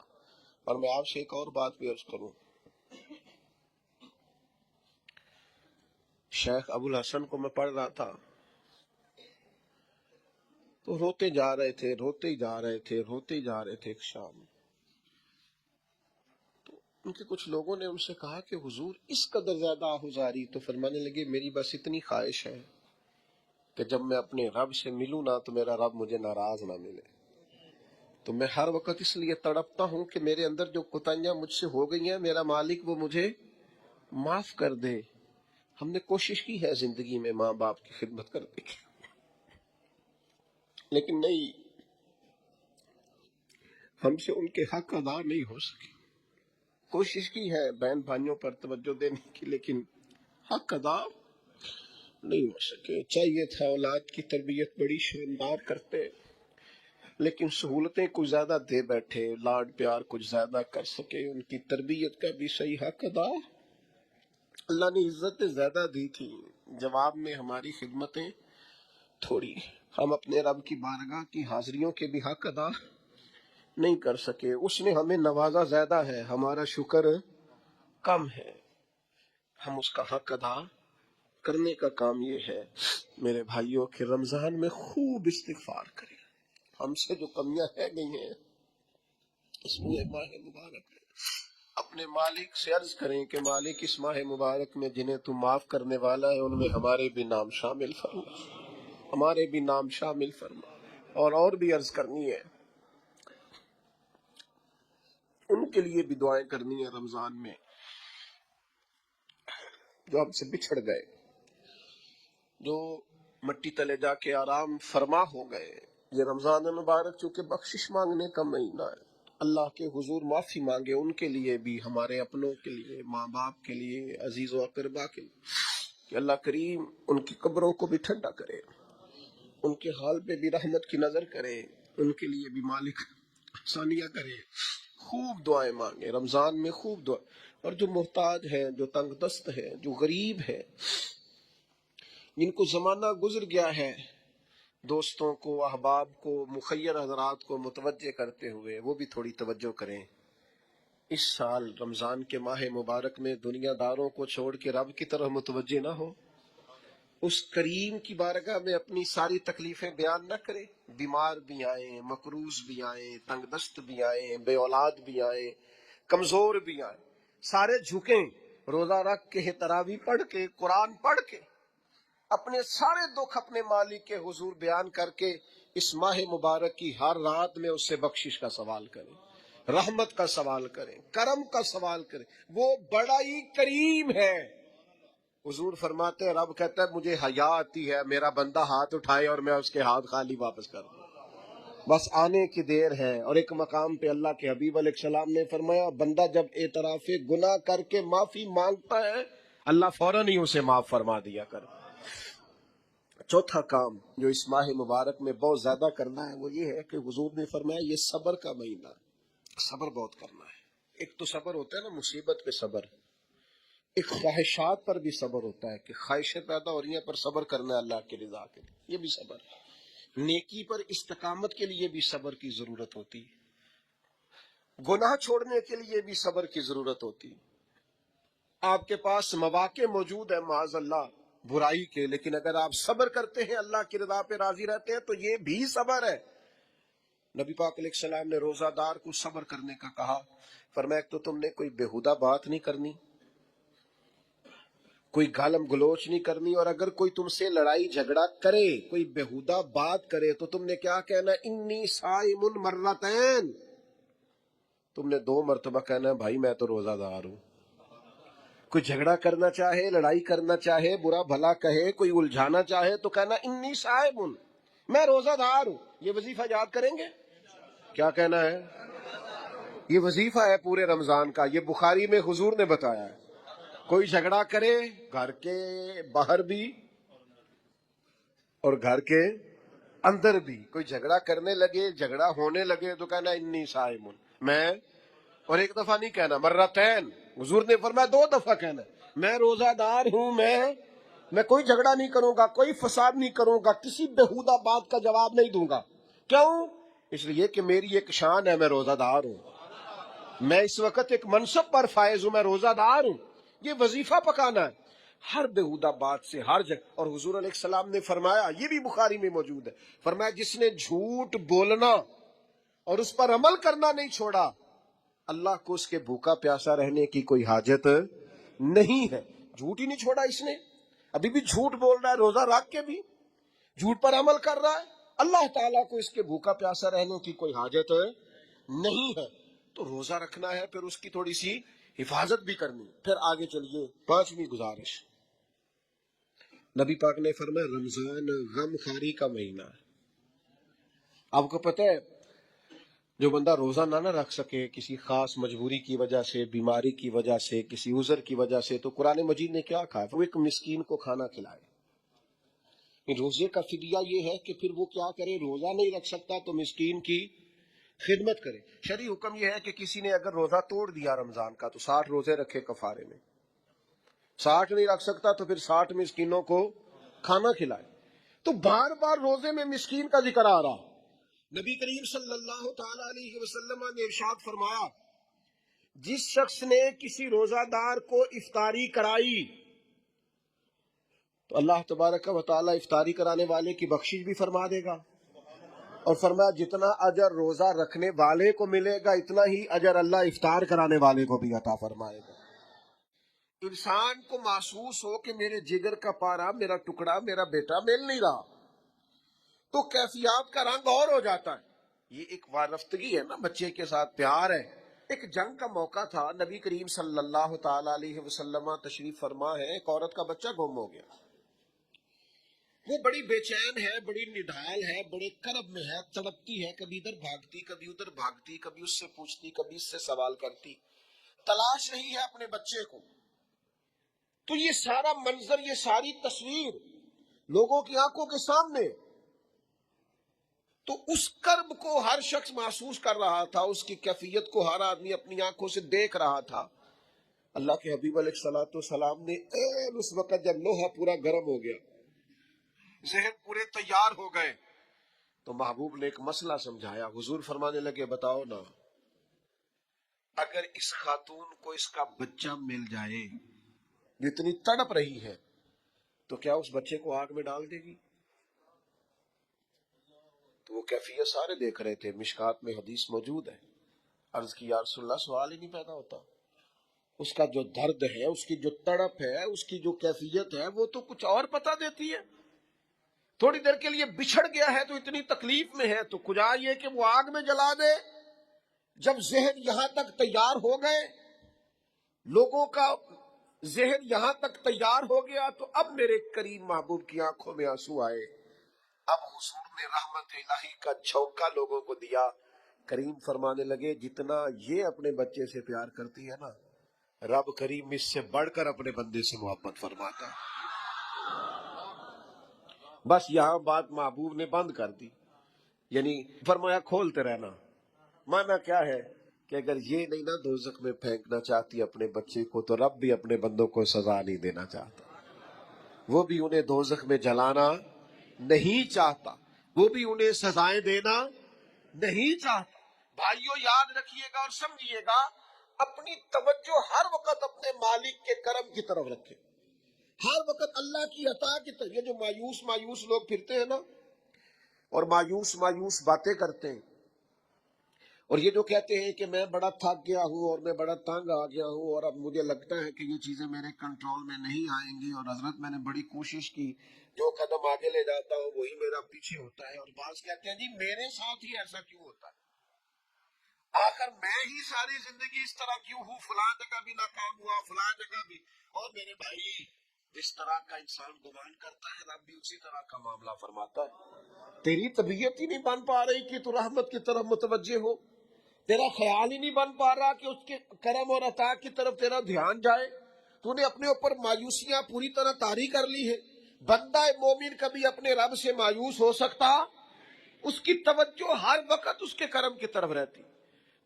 اور میں آپ سے ایک اور بات بھی عرض کروں، شیخ ابو الحسن کو میں پڑھ رہا تھا تو روتے جا رہے تھے، روتے ہی جا رہے تھے، روتے ہی جا رہے تھے۔ ایک شام ان کے کچھ لوگوں نے ان سے کہا کہ حضور اس قدر زیادہ آہوزاری، تو فرمانے لگے میری بس اتنی خواہش ہے کہ جب میں اپنے رب سے ملوں نا تو میرا رب مجھے ناراض نہ ملے۔ تو میں ہر وقت اس لیے تڑپتا ہوں کہ میرے اندر جو کوتاہیاں مجھ سے ہو گئی ہیں میرا مالک وہ مجھے معاف کر دے۔ ہم نے کوشش کی ہے زندگی میں ماں باپ کی خدمت کرنے کی، لیکن نہیں، ہم سے ان کے حق ادا نہیں ہو سکے. کوشش کی ہے بہن بھائیوں پر توجہ دینے کی، لیکن حق ادا نہیں ہو سکے. چاہیے تھا اولاد کی تربیت بڑی شاندار کرتے، لیکن سہولتیں کچھ زیادہ دے بیٹھے، لاڈ پیار کچھ زیادہ کر سکے، ان کی تربیت کا بھی صحیح حق ادا. اللہ نے عزتیں زیادہ دی تھی، جواب میں ہماری خدمتیں تھوڑی. ہم اپنے رب کی بارگاہ کی حاضریوں کے بھی حق ادا نہیں کر سکے. اس نے ہمیں نوازا زیادہ ہے، ہمارا شکر کم ہے. ہم اس کا حق ادا کرنے کا کام یہ ہے میرے بھائیوں کہ رمضان میں خوب استغفار کریں. ہم سے جو کمیاں رہ گئی ہیں اس پورے ماہ مبارک میں اپنے مالک سے عرض کریں کہ مالک اس ماہ مبارک میں جنہیں تم معاف کرنے والا ہے ان میں ہمارے بھی نام شامل فرما، ہمارے بھی نام شامل فرما. اور بھی عرض کرنی ہے، ان کے لیے بھی دعائیں کرنی ہے رمضان میں جو ہم سے بچھڑ گئے، جو مٹی تلے جا کے آرام فرما ہو گئے. یہ رمضان مبارک چونکہ بخشش مانگنے کا مہینہ ہے، اللہ کے حضور معافی مانگے ان کے لیے بھی، ہمارے اپنوں کے لیے، ماں باپ کے لیے، عزیز و اقربا کے لیے، کہ اللہ کریم ان کی قبروں کو بھی ٹھنڈا کرے، ان کے حال پہ بھی رحمت کی نظر کرے، ان کے لیے بھی مالک آسانیاں کرے. خوب دعائیں مانگے رمضان میں، خوب دعا. اور جو محتاج ہے، جو تنگ دست ہے، جو غریب ہے، جن کو زمانہ گزر گیا ہے، دوستوں کو، احباب کو، مخیر حضرات کو متوجہ کرتے ہوئے وہ بھی تھوڑی توجہ کریں. اس سال رمضان کے ماہ مبارک میں دنیا داروں کو چھوڑ کے رب کی طرف متوجہ نہ ہو، اس کریم کی بارگاہ میں اپنی ساری تکلیفیں بیان نہ کرے. بیمار بھی آئیں، مقروض بھی آئیں، تنگ دست بھی آئیں، بے اولاد بھی آئیں، کمزور بھی آئیں، سارے جھکیں، روزہ رکھ کے، تراویح پڑھ کے، قرآن پڑھ کے، اپنے سارے دکھ اپنے مالک کے حضور بیان کر کے اس ماہ مبارک کی ہر رات میں اس سے بخشش کا سوال کریں، رحمت کا سوال کریں، کرم کا سوال کریں. وہ بڑا ہی کریم ہے. حضور فرماتے ہیں، رب کہتا ہے مجھے حیا آتی ہے میرا بندہ ہاتھ اٹھائے اور میں اس کے ہاتھ خالی واپس کر دوں، بس آنے کی دیر ہے. اور ایک مقام پہ اللہ کے حبیب علیہ السلام نے فرمایا بندہ جب اعتراف گناہ کر کے معافی مانگتا ہے اللہ فوراً ہی اسے معاف فرما دیا کر. چوتھا کام جو اس ماہ مبارک میں بہت زیادہ کرنا ہے وہ یہ ہے کہ حضور نے فرمایا یہ صبر کا مہینہ، صبر بہت کرنا ہے. ایک تو صبر ہوتا ہے نا مصیبت پہ صبر، ایک خواہشات پر بھی صبر ہوتا ہے کہ خواہشیں پیدا ہو رہی ہیں پر صبر کرنا ہے اللہ کی رضا کے لیے، یہ بھی صبر ہے. نیکی پر استقامت کے لیے بھی صبر کی ضرورت ہوتی، گناہ چھوڑنے کے لیے بھی صبر کی ضرورت ہوتی. آپ کے پاس مواقع موجود ہے معاذ اللہ برائی کے، لیکن اگر آپ صبر کرتے ہیں اللہ کی رضا پہ راضی رہتے ہیں تو یہ بھی صبر ہے. نبی پاک علیہ السلام نے روزہ دار کو صبر کرنے کا کہا. فرمایا تو تم نے کوئی بےہودہ بات نہیں کرنی، کوئی گالم گلوچ نہیں کرنی، اور اگر کوئی تم سے لڑائی جھگڑا کرے، کوئی بےہودہ بات کرے تو تم نے کیا کہنا، انی صائم مرتین، تم نے 2 مرتبہ کہنا بھائی میں تو روزہ دار ہوں. کوئی جھگڑا کرنا چاہے، لڑائی کرنا چاہے، برا بھلا کہے، کوئی الجھانا چاہے تو کہنا انی صائم، میں روزہ دار ہوں. یہ وظیفہ یاد کریں گے؟ کیا کہنا ہے؟ یہ وظیفہ ہے پورے رمضان کا، یہ بخاری میں حضور نے بتایا ہے. کوئی جھگڑا کرے گھر کے باہر بھی اور گھر کے اندر بھی، کوئی جھگڑا کرنے لگے، جھگڑا ہونے لگے تو کہنا انی صائم، میں، اور ایک دفعہ نہیں کہنا، مرتین. حضور نے فرمایا 2 دفعہ کہنا میں روزہ دار ہوں، میں کوئی جھگڑا نہیں کروں گا، کوئی فساد نہیں کروں گا، کسی بےہودہ بات کا جواب نہیں دوں گا. کیوں؟ اس لیے کہ میری ایک شان ہے، میں روزہ دار ہوں، میں اس وقت ایک منصب پر فائز ہوں، میں روزہ دار ہوں. یہ وظیفہ پکانا ہے ہر بےہودہ بات سے، ہر جگہ. اور حضور علیہ السلام نے فرمایا، یہ بھی بخاری میں موجود ہے، فرمایا جس نے جھوٹ بولنا اور اس پر عمل کرنا نہیں چھوڑا اللہ کو اس کے بھوکا پیاسا رہنے کی کوئی حاجت نہیں ہے. جھوٹ ہی نہیں چھوڑا اس نے، ابھی بھی جھوٹ بول رہا ہے، روزہ رکھ کے بھی جھوٹ پر عمل کر رہا ہے، اللہ تعالیٰ کو اس کے بھوکا پیاسا رہنے کی کوئی حاجت نہیں ہے. تو روزہ رکھنا ہے، پھر اس کی تھوڑی سی حفاظت بھی کرنی. پھر آگے چلیے، 5ویں گزارش. نبی پاک نے فرمایا رمضان غم خاری کا مہینہ ہے. آپ کو پتہ ہے جو بندہ روزہ نہ رکھ سکے کسی خاص مجبوری کی وجہ سے، بیماری کی وجہ سے، کسی عذر کی وجہ سے، تو قرآن مجید نے کیا کہا؟ وہ ایک مسکین کو کھانا کھلائے۔ روزے کا فدیہ یہ ہے کہ پھر وہ کیا کرے؟ روزہ نہیں رکھ سکتا تو مسکین کی خدمت کرے۔ شرعی حکم یہ ہے کہ کسی نے اگر روزہ توڑ دیا رمضان کا تو 60 روزے رکھے کفارے میں، 60 نہیں رکھ سکتا تو پھر 60 مسکینوں کو کھانا کھلائے۔ تو بار بار روزے میں مسکین کا ذکر آ رہا۔ نبی کریم صلی اللہ تعالی علیہ وسلم نے ارشاد فرمایا، جس شخص نے کسی روزہ دار کو افطاری کرائی تو اللہ تبارک و تعالی افطاری کرانے والے کی بخشش بھی فرما دے گا، اور فرمایا جتنا اجر روزہ رکھنے والے کو ملے گا اتنا ہی اجر اللہ افطار کرانے والے کو بھی عطا فرمائے گا۔ انسان کو محسوس ہو کہ میرے جگر کا پارا، میرا ٹکڑا، میرا بیٹا مل نہیں رہا، تو کیفیات کا رنگ اور ہو جاتا ہے۔ یہ ایک وارفتگی ہے نا، بچے کے ساتھ پیار ہے۔ ایک جنگ کا موقع تھا، نبی کریم صلی اللہ تعالی علیہ وسلم تشریف فرما ہے، ایک عورت کا بچہ گم ہو گیا۔ وہ بڑی بے چین ہے، بڑی نڈھال ہے، بڑے کرب میں ہے، تڑپتی ہے، کبھی ادھر بھاگتی، کبھی ادھر بھاگتی، کبھی اس سے پوچھتی، کبھی اس سے سوال کرتی، تلاش رہی ہے اپنے بچے کو۔ تو یہ سارا منظر، یہ ساری تصویر لوگوں کی آنکھوں کے سامنے، تو اس کرب کو ہر شخص محسوس کر رہا تھا، اس کی کیفیت کو ہر آدمی اپنی آنکھوں سے دیکھ رہا تھا۔ اللہ کے حبیب علیہ الصلوۃ والسلام نے اس وقت جب لوہا پورا گرم ہو گیا، ذہن پورے تیار ہو گئے، تو محبوب نے ایک مسئلہ سمجھایا۔ حضور فرمانے لگے، بتاؤ نا، اگر اس خاتون کو اس کا بچہ مل جائے، جتنی تڑپ رہی ہے، تو کیا اس بچے کو آگ میں ڈال دے گی؟ تو وہ کیفیت سارے دیکھ رہے تھے، مشکات میں حدیث موجود ہے۔ عرض کی یا رسول اللہ، سوال ہی نہیں پیدا ہوتا۔ اس کا جو درد ہے، اس کی جو تڑپ ہے، اس کی جو کیفیت ہے، وہ تو کچھ اور پتہ دیتی ہے۔ تھوڑی دیر کے لیے بچھڑ گیا ہے تو اتنی تکلیف میں ہے، تو کجا یہ کہ وہ آگ میں جلا دے۔ جب ذہن یہاں تک تیار ہو گئے، لوگوں کا ذہن یہاں تک تیار ہو گیا، تو اب میرے کریم محبوب کی آنکھوں میں آنسو آئے۔ اب حضور نے رحمت الہی کا جھونکا لوگوں کو دیا۔ کریم فرمانے لگے، جتنا یہ اپنے بچے سے پیار کرتی ہے نا، رب کریم اس سے بڑھ کر اپنے بندے سے محبت فرماتا ہے۔ بس یہاں بات محبوب نے بند کر دی، یعنی فرمایا کھولتے رہنا۔ مانا کیا ہے کہ اگر یہ نہیں نا دوزخ میں پھینکنا چاہتی اپنے بچے کو، تو رب بھی اپنے بندوں کو سزا نہیں دینا چاہتا، وہ بھی انہیں دوزخ میں جلانا نہیں چاہتا، وہ بھی انہیں سزائیں دینا نہیں چاہتا۔ بھائیو یاد رکھیے گا اور سمجھیے گا، اپنی توجہ ہر وقت اپنے مالک کے کرم کی طرف رکھے، ہر وقت اللہ کی عطا کی طرف۔ یہ جو مایوس لوگ پھرتے ہیں نا، اور مایوس باتیں کرتے ہیں، اور یہ جو کہتے ہیں کہ میں بڑا تھک گیا ہوں اور میں بڑا تنگ آ گیا ہوں اور اب مجھے لگتا ہے کہ یہ چیزیں میرے کنٹرول میں نہیں آئیں گی، اور حضرت میں نے بڑی کوشش کی، جو قدم آگے لے جاتا ہوں وہی میرا پیچھے ہوتا ہے، اور بعض کہتے ہیں جی میرے ساتھ ہی ایسا کیوں ہوتا ہے، آخر میں ہی ساری زندگی اس طرح کیوں ہوں، فلاں جگہ بھی ناکام ہوا، فلاں جگہ بھی۔ اور میرے بھائی، جس طرح کا انسان گمان کرتا ہے، رب بھی اسی طرح کا معاملہ فرماتا ہے۔ تیری طبیعت ہی نہیں بن پا رہی کہ تو رحمت کی طرف متوجہ ہو، تیرا خیال ہی نہیں بن پا رہا کہ اس کے کرم اور عطا کی طرف تیرا دھیان جائے، تو نے اپنے اوپر مایوسیاں پوری طرح طاری کر لی ہے۔ بندہ مومن کبھی اپنے رب سے مایوس ہو سکتا؟ اس کی توجہ ہر وقت اس کے کرم کی طرف رہتی،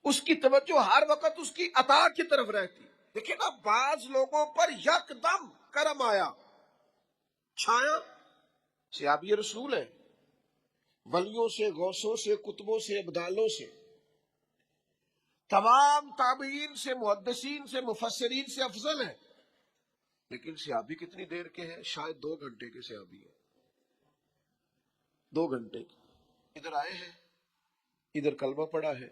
اس کی توجہ ہر وقت اس کی عطا کی طرف رہتی۔ دیکھیں نا، بعض لوگوں پر یکدم کرم آیا، چھایا، صحابی رسول ہیں، ولیوں سے، غوثوں سے، کتبوں سے، ابدالوں سے، تمام تابعین سے، محدثین سے، مفسرین سے افضل ہیں، لیکن صحابی کتنی دیر کے ہیں؟ شاید 2 گھنٹے کے صحابی ہیں، 2 گھنٹے کے۔ ادھر آئے ہیں، ادھر کلمہ پڑھا ہے،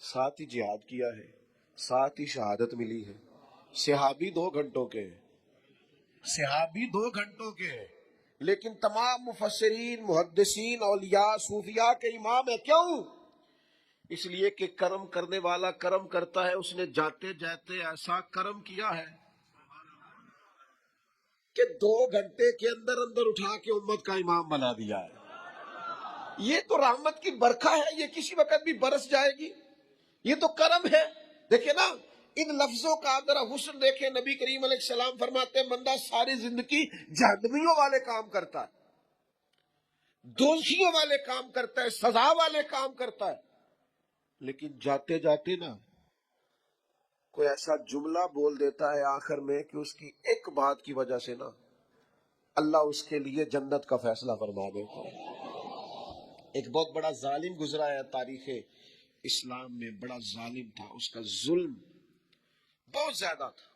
ساتھ ہی جہاد کیا ہے، ساتھ ہی شہادت ملی ہے۔ صحابی 2 گھنٹوں کے ہیں، صحابی 2 گھنٹوں کے ہیں، لیکن تمام مفسرین، محدثین، اولیاء، صوفیاء کے امام ہیں۔ کیوں؟ اس لیے کہ کرم کرنے والا کرم کرتا ہے، اس نے جاتے جاتے ایسا کرم کیا ہے کہ 2 گھنٹے کے اندر اٹھا کے امت کا امام بنا دیا ہے۔ یہ تو رحمت کی برکھا ہے، یہ کسی وقت بھی برس جائے گی، یہ تو کرم ہے۔ دیکھیں نا ان لفظوں کا ذرا حسن دیکھیں، نبی کریم علیہ السلام فرماتے ہیں بندہ ساری زندگی جہنمیوں والے کام کرتا ہے، دوزیوں والے کام کرتا ہے، سزا والے کام کرتا ہے، لیکن جاتے جاتے نا کوئی ایسا جملہ بول دیتا ہے آخر میں کہ اس کی ایک بات کی وجہ سے نا اللہ اس کے لیے جنت کا فیصلہ فرما دیتا ہے۔ ایک بہت بڑا ظالم گزرا ہے تاریخ اسلام میں، بڑا ظالم تھا، اس کا ظلم بہت زیادہ تھا،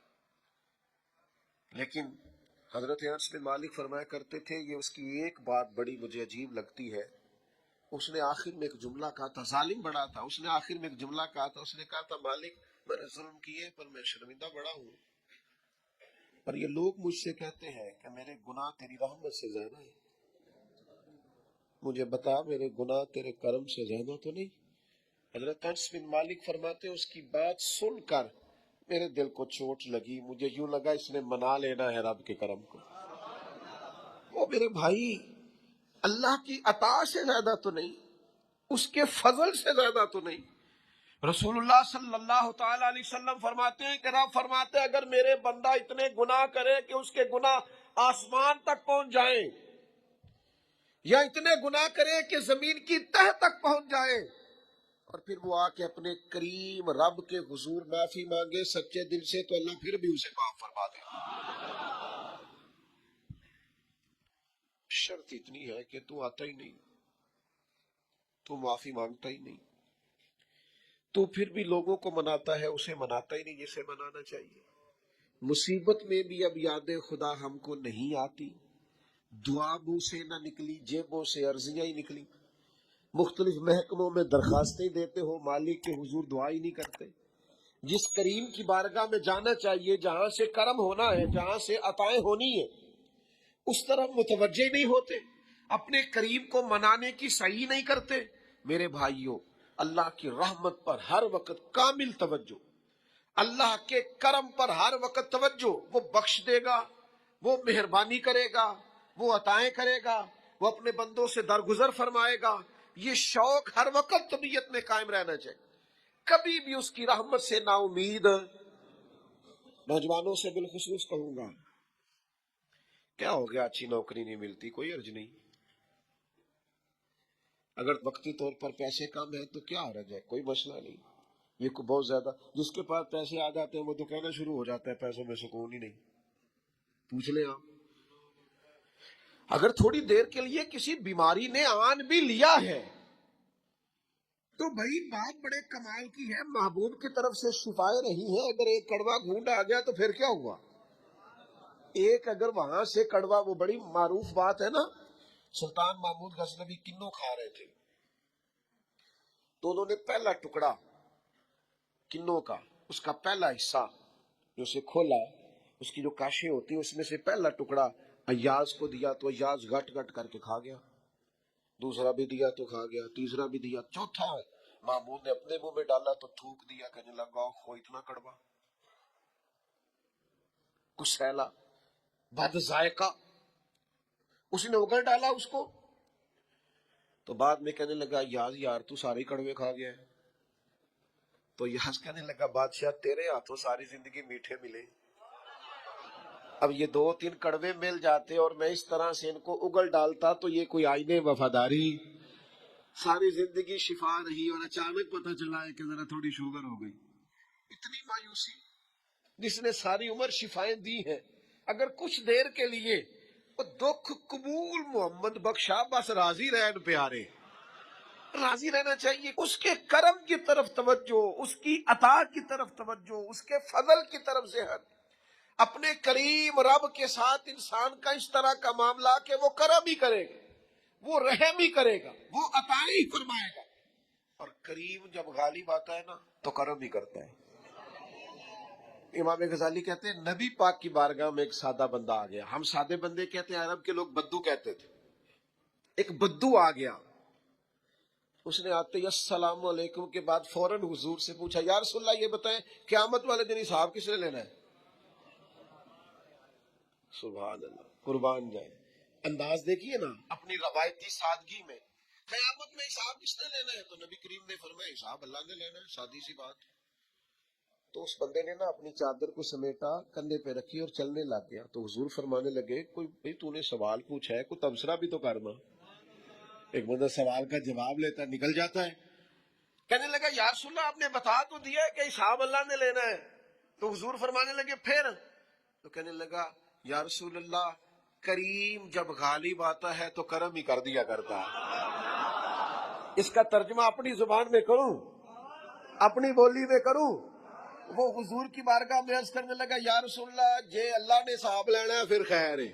لیکن حضرت انس بن مالک فرمایا کرتے تھے یہ اس کی ایک بات بڑی مجھے عجیب لگتی ہے، اس نے آخر میں ایک جملہ کہا تھا، ظالم بڑا تھا، اس نے آخر میں ایک جملہ کہا تھا، اس نے کہا تھا مالک میں نے ظلم کیے پر میں شرمندہ بڑا ہوں، پر یہ لوگ مجھ سے کہتے ہیں کہ میرے گناہ تیری رحمت سے زیادہ ہیں، مجھے بتا میرے گناہ تیرے کرم سے زیادہ تو نہیں؟ حضرت انس بن مالک فرماتے ہیں اس کی بات سن کر میرے دل کو چوٹ لگی، مجھے یوں لگا اس نے منا لینا ہے رب کے کرم کو۔ وہ میرے بھائی اللہ کی عطا سے زیادہ تو نہیں، اس کے فضل سے زیادہ تو نہیں۔ رسول اللہ صلی اللہ تعالی علیہ وسلم فرماتے ہیں کہ رب فرماتے ہیں اگر میرے بندہ اتنے گناہ کرے کہ اس کے گناہ آسمان تک پہنچ جائیں، یا اتنے گناہ کرے کہ زمین کی تہ تک پہنچ جائے، اور پھر وہ آ کے اپنے کریم رب کے حضور معافی مانگے سچے دل سے، تو اللہ پھر بھی اسے معاف فرما دے۔ شرط اتنی ہے کہ تو آتا ہی نہیں، تو معافی مانگتا ہی نہیں، تو پھر بھی لوگوں کو مناتا ہے، اسے مناتا ہی نہیں جسے منانا چاہیے۔ مصیبت میں بھی اب یاد خدا ہم کو نہیں آتی، دعا منہ سے نہ نکلی، جیبوں سے عرضیاں ہی نکلی، مختلف محکموں میں درخواستیں دیتے ہو، مالک کے حضور دعا ہی نہیں کرتے۔ جس کریم کی بارگاہ میں جانا چاہیے، جہاں سے کرم ہونا ہے، جہاں سے عطائیں ہونی ہے، اس طرف متوجہ نہیں ہوتے، اپنے کریم کو منانے کی صحیح نہیں کرتے۔ میرے بھائیوں اللہ کی رحمت پر ہر وقت کامل توجہ، اللہ کے کرم پر ہر وقت توجہ، وہ بخش دے گا، وہ مہربانی کرے گا، وہ عطائیں کرے گا، وہ اپنے بندوں سے درگزر فرمائے گا، یہ شوق ہر وقت طبیعت میں قائم رہنا چاہیے، کبھی بھی اس کی رحمت سے نا امید۔ نوجوانوں سے بالخصوص کہوں گا کیا ہو گیا اچھی نوکری نہیں ملتی، کوئی عرض نہیں، اگر وقتی طور پر پیسے کم ہے تو کیا حرج ہے، کوئی مسئلہ نہیں، یہ کو بہت زیادہ جس کے پاس پیسے آ جاتے ہیں وہ تو کہنا شروع ہو جاتا ہے پیسوں میں سکون ہی نہیں، پوچھ لیں آپ۔ اگر تھوڑی دیر کے لیے کسی بیماری نے آن بھی لیا ہے تو بھائی بات بڑے کمال کی ہے، محبوب کی طرف سے شفائیں رہی ہیں، اگر ایک کڑوا گھونٹ آ گیا تو پھر کیا ہوا؟ ایک اگر وہاں سے کڑوا، وہ بڑی معروف بات ہے نا، سلطان محمود غزنوی کنوں کھا رہے تھے، تو انہوں نے پہلا ٹکڑا کنوں کا، اس کا پہلا حصہ جو اسے کھولا، اس کی جو کاشیں ہوتی ہیں اس میں سے پہلا ٹکڑا ایاز کو دیا تو ایاز گٹ گٹ کر کے کھا گیا، دوسرا بھی دیا تو کھا گیا، تیسرا بھی دیا، چوتھا محمود نے اپنے منہ میں ڈالا تو تھوک دیا، کہنے لگا خو اتنا کڑوا، کچھ سیلا بد ذائقہ، اس نے اگل ڈالا اس کو، تو بعد میں کہنے لگا یار تو سارے کڑوے کھا گیا ہے، تو یاز کہنے لگا بادشاہ تیرے ہاتھوں ساری زندگی میٹھے ملے، اب یہ 2-3 کڑوے مل جاتے اور میں اس طرح سے ان کو اگل ڈالتا تو یہ کوئی آئینے وفاداری، ساری زندگی شفا رہی اور اچانک پتہ چلا ہے کہ ذرا تھوڑی شوگر ہو گئی، اتنی مایوسی، جس نے ساری عمر شفائیں دی ہیں، اگر کچھ دیر کے لیے وہ دکھ قبول محمد بخشا، بس راضی رہن پیارے، راضی رہنا چاہیے، اس کے کرم کی طرف توجہ، اس کی عطا کی طرف توجہ، اس کے فضل کی طرف ذہن، اپنے کریم رب کے ساتھ انسان کا اس طرح کا معاملہ کہ وہ کرم ہی کرے گا، وہ رحم ہی کرے گا، وہ عطائیں ہی فرمائے گا، اور کریم جب غالب آتا ہے نا تو کرم ہی کرتا ہے۔ امام غزالی کہتے ہیں نبی پاک کی بارگاہ میں ایک سادہ بندہ آ گیا، ہم سادے بندے کہتے ہیں، عرب کے لوگ بدو کہتے تھے، ایک بدو آ گیا، اس نے آتے ہی السلام علیکم کے بعد فوراً حضور سے پوچھا یا رسول اللہ یہ بتائیں قیامت والے دن حساب کس نے لینا ہے؟ سبحان اللہ، قربان جائے، انداز دیکھیے نا، اپنی روایتی سادگی میں قیامت میں حساب کس نے لینا ہے؟ تو نبی کریم نے فرمایا حساب اللہ نے لینا ہے، سادی سی بات۔ تو اس بندے نے نا اپنی چادر کو سمیٹا، کندھے پہ رکھی اور چلنے لگ گیا۔ تو حضور فرمانے لگے کوئی بھائی تو نے سوال پوچھا ہے، کوئی تبصرہ بھی تو کرنا۔ ایک بندہ سوال کا جواب لیتا ہے، نکل جاتا ہے۔ کہنے لگا یا رسول اللہ آپ نے بتا تو دیا ہے کہ حساب اللہ نے لینا ہے۔ تو حضور فرمانے لگے پھر؟ تو کہنے لگا یا رسول اللہ کریم جب غالب آتا ہے تو کرم ہی کر دیا کرتا ہے۔ اس کا ترجمہ اپنی زبان میں کروں، اپنی بولی میں کروں۔ وہ حضور کی بارگاہ میں عرض کرنے لگا یا رسول اللہ جے اللہ نے حساب لینا ہے پھر خیر ہے۔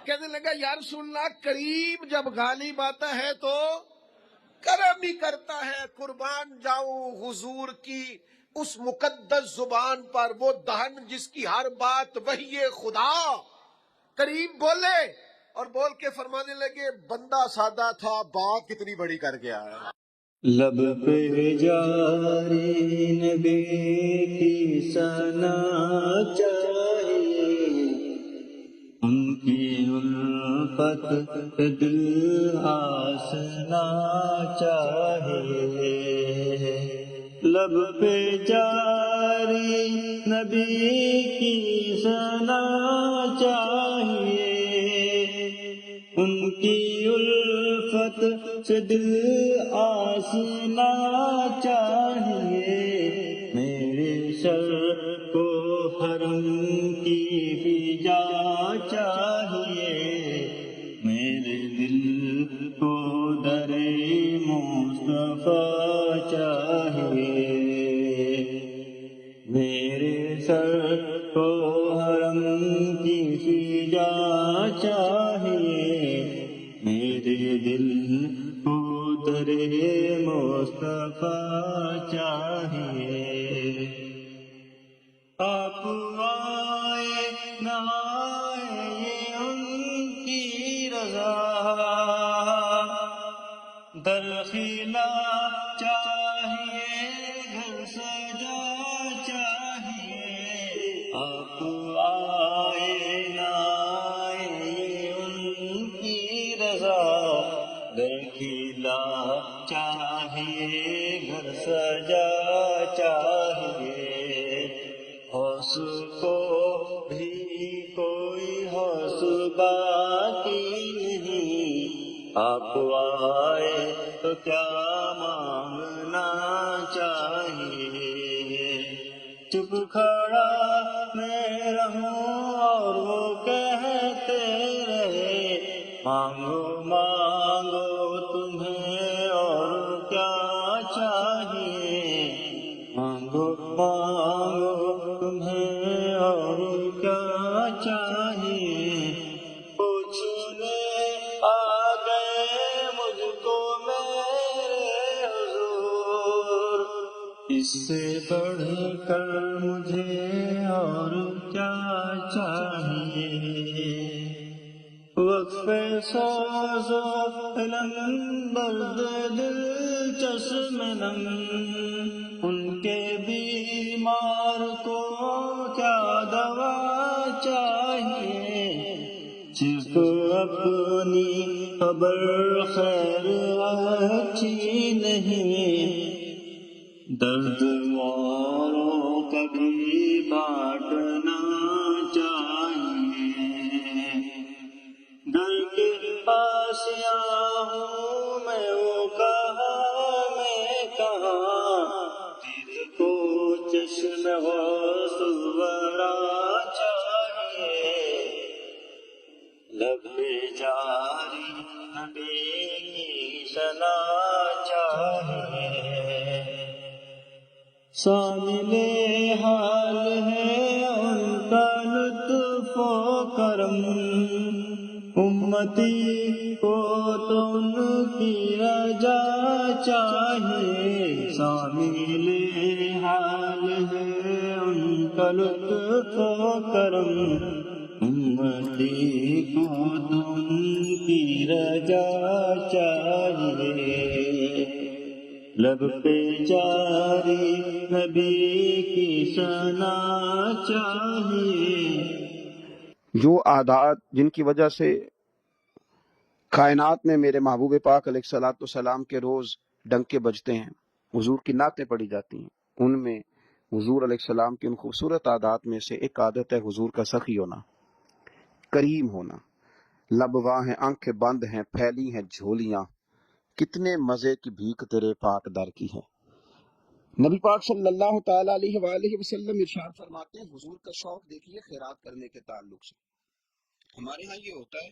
کہنے لگا یا رسول اللہ کریم جب غالب آتا ہے تو کرم ہی کرتا ہے۔ قربان جاؤں حضور کی اس مقدس زبان پر، وہ دہن جس کی ہر بات وحی خدا۔ کریم بولے اور بول کے فرمانے لگے بندہ سادہ تھا، بات کتنی بڑی کر گیا ہے۔ لب پہ جاری نبی کی ثنا چاہیے، ان کی الفت پہ دل آسنا چاہیے۔ لب پہ جاری نبی کی ثنا چاہیے، ان کی الفت سے دل آسنا چاہیے۔ میرے سر کو حرم کی فضا چاہیے، میرے دل کو در مصطفیٰ چاہیے۔ میرے سر کو حرم کی فضا چاہیے، میرے دل کو در مصطفیٰ چاہیے۔ آپ آئے نہ آئے یہ ان کی رضا، درخلا چاہیے گھر سجا چاہیے۔ آپ آئے نہ آئے یہ ان کی رضا، درخلا چاہیے گھر سجا چاہیے۔ ہوش کو بھی کوئی ہوش باقی نہیں، آپ آئے تو کیا مانگنا چاہیے۔ چپ کھڑا میں رہوں اور وہ کہتے رہے مانگو مانگو تمہیں اور کیا چاہیے، مانگو مانگو تمہیں اور کیا چاہیے۔ پوچھنے آ گئے مجھ کو میرے حضور، اس سے بڑھ کر مجھے اور کیا چاہیے۔ وقف سوز و علم برد دل چشم نم، ان کے بیمار کو کیا دوا چاہیے۔ صرف اپنی خبر خیر اچھی نہیں، درد ماروں کبھی بانٹنا چاہیے۔ گھر کے پاس ہوں میں وہ کہاں میں کہاں، دل کو چشم غوث بڑا چاہیے۔ لب جاری نبی کی ثنا چاہیے۔ شامل حال ہے ان کا لطف و کرم، امتی کو تو ان کی رجا چاہیے۔ شامل حال ہے ان کا لطف و کرم، امتی کو تو ان کی رجا چاہیے۔ لب پہ جاری نبی کی ثنا چاہیے۔ جو عادات جن کی وجہ سے کائنات میں میرے محبوب پاک علیہ الصلوۃ والسلام کے روز ڈنکے بجتے ہیں، حضور کی نعتیں پڑھی جاتی ہیں، ان میں حضور علیہ السلام کی ان خوبصورت عادات میں سے ایک عادت ہے حضور کا سخی ہونا، کریم ہونا، لبواں ہیں، آنکھیں بند ہیں، پھیلی ہیں جھولیاں، کتنے مزے کی بھیک تیرے پاک در کی ہے۔ نبی پاک صلی اللہ تعالی علیہ وآلہ وسلم ارشاد فرماتے ہیں، حضور کا شوق دیکھیے خیرات کرنے کے تعلق سے۔ ہمارے ہاں یہ ہوتا ہے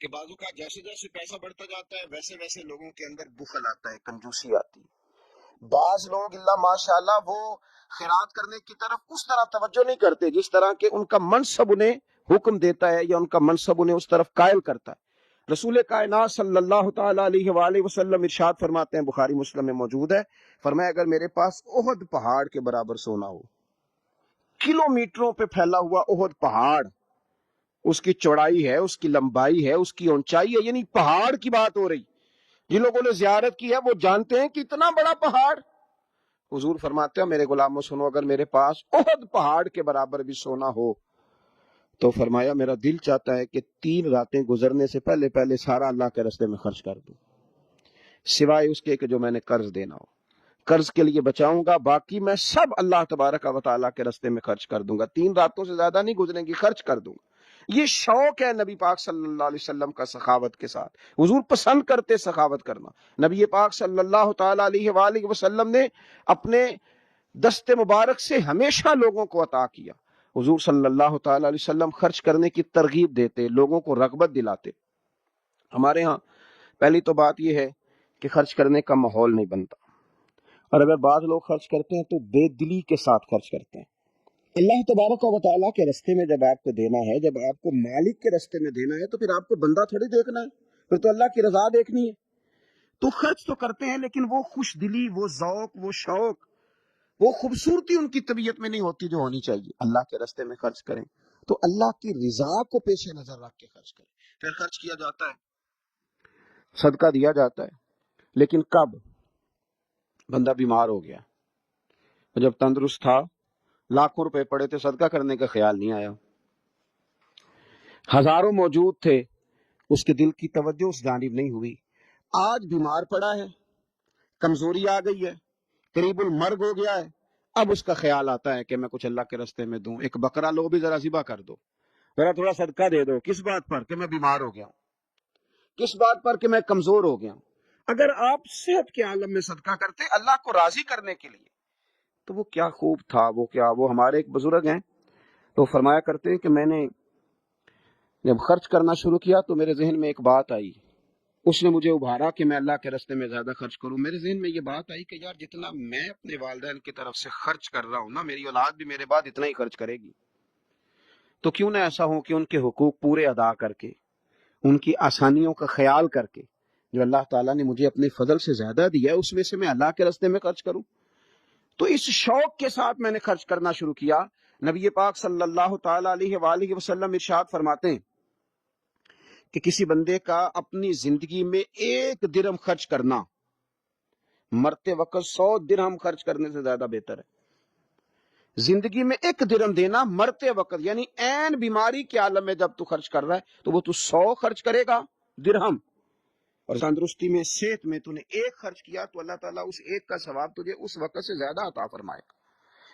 کہ بعضوں کا جیسے جیسے پیسہ بڑھتا جاتا ہے ویسے ویسے لوگوں کے اندر بخل آتا ہے، کنجوسی آتی ہے۔ بعض لوگ اللہ ماشاءاللہ وہ خیرات کرنے کی طرف اس طرح توجہ نہیں کرتے جس طرح کہ ان کا منصب انہیں حکم دیتا ہے یا ان کا منصب انہیں اس طرف قائل کرتا ہے۔ رسول کائنات صلی اللہ تعالی علیہ وآلہ وسلم ارشاد فرماتے ہیں، بخاری مسلم میں موجود ہے، فرمایا اگر میرے پاس احد پہاڑ کے برابر سونا ہو، کلومیٹروں پہ پھیلا ہوا احد پہاڑ، اس کی چوڑائی ہے، اس کی لمبائی ہے، اس کی اونچائی ہے، یعنی پہاڑ کی بات ہو رہی، جن لوگوں نے زیارت کی ہے وہ جانتے ہیں کہ اتنا بڑا پہاڑ۔ حضور فرماتے ہیں میرے غلاموں سنو، اگر میرے پاس احد پہاڑ کے برابر بھی سونا ہو تو فرمایا میرا دل چاہتا ہے کہ 3 راتیں گزرنے سے پہلے پہلے سارا اللہ کے راستے میں خرچ کر دوں، سوائے اس کے کہ جو میں نے قرض دینا ہو، قرض کے لیے بچاؤں گا، باقی میں سب اللہ تبارک و تعالیٰ کے راستے میں خرچ کر دوں گا، 3 راتوں سے زیادہ نہیں گزریں گی، خرچ کر دوں گا۔ یہ شوق ہے نبی پاک صلی اللہ علیہ وسلم کا سخاوت کے ساتھ، حضور پسند کرتے سخاوت کرنا۔ نبی پاک صلی اللہ تعالی علیہ وآلہ وسلم نے اپنے دست مبارک سے ہمیشہ لوگوں کو عطا کیا۔ حضور صلی اللہ تعالی علیہ وسلم خرچ کرنے کی ترغیب دیتے، لوگوں کو رغبت دلاتے۔ ہمارے ہاں پہلی تو بات یہ ہے کہ خرچ کرنے کا ماحول نہیں بنتا، اور اگر بعض لوگ خرچ کرتے ہیں تو بے دلی کے ساتھ خرچ کرتے ہیں۔ اللہ تبارک و تعالیٰ کے راستے میں جب آپ کو دینا ہے، جب آپ کو مالک کے راستے میں دینا ہے، تو پھر آپ کو بندہ تھوڑی دیکھنا ہے، پھر تو اللہ کی رضا دیکھنی ہے۔ تو خرچ تو کرتے ہیں لیکن وہ خوش دلی، وہ ذوق، وہ شوق، وہ خوبصورتی ان کی طبیعت میں نہیں ہوتی جو ہونی چاہیے۔ اللہ کے راستے میں خرچ کریں تو اللہ کی رضا کو پیش نظر رکھ کے خرچ کریں۔ پھر خرچ کیا جاتا ہے، صدقہ دیا جاتا ہے، لیکن کب بندہ بیمار ہو گیا، جب تندرست تھا، لاکھوں روپے پڑے تھے، صدقہ کرنے کا خیال نہیں آیا، ہزاروں موجود تھے، اس کے دل کی توجہ اس جانب نہیں ہوئی، آج بیمار پڑا ہے، کمزوری آ گئی ہے، قریب المرگ ہو گیا ہے، اب اس کا خیال آتا ہے کہ میں کچھ اللہ کے راستے میں دوں، ایک بکرا لو بھی ذرا ذبح کر دو، ذرا تھوڑا صدقہ دے دو۔ کس بات پر؟ کہ میں بیمار ہو گیا ہوں، کس بات پر؟ کہ میں کمزور ہو گیا ہوں۔ اگر آپ صحت کے عالم میں صدقہ کرتے اللہ کو راضی کرنے کے لیے تو وہ کیا خوب تھا، وہ ہمارے ایک بزرگ ہیں تو فرمایا کرتے ہیں کہ میں نے جب خرچ کرنا شروع کیا تو میرے ذہن میں ایک بات آئی، اس نے مجھے ابھارا کہ میں اللہ کے راستے میں زیادہ خرچ کروں۔ میرے ذہن میں یہ بات آئی کہ یار جتنا میں اپنے والدین کی طرف سے خرچ کر رہا ہوں نا، میری اولاد بھی میرے بعد اتنا ہی خرچ کرے گی، تو کیوں نہ ایسا ہو کہ ان کے حقوق پورے ادا کر کے، ان کی آسانیوں کا خیال کر کے، جو اللہ تعالیٰ نے مجھے اپنے فضل سے زیادہ دیا ہے اس میں سے میں اللہ کے راستے میں خرچ کروں۔ تو اس شوق کے ساتھ میں نے خرچ کرنا شروع کیا۔ نبی پاک صلی اللہ تعالی علیہ وآلہ وسلم ارشاد فرماتے ہیں کہ کسی بندے کا اپنی زندگی میں 1 درہم خرچ کرنا مرتے وقت 100 درہم خرچ کرنے سے زیادہ بہتر ہے۔ زندگی میں 1 درہم دینا مرتے وقت، یعنی عین بیماری کے عالم میں جب تو خرچ کر رہا ہے تو وہ تو 100 خرچ کرے گا درہم، اور تندرستی میں، صحت میں تو نے 1 خرچ کیا تو اللہ تعالیٰ اس 1 کا ثواب تجھے اس وقت سے زیادہ عطا فرمائے گا۔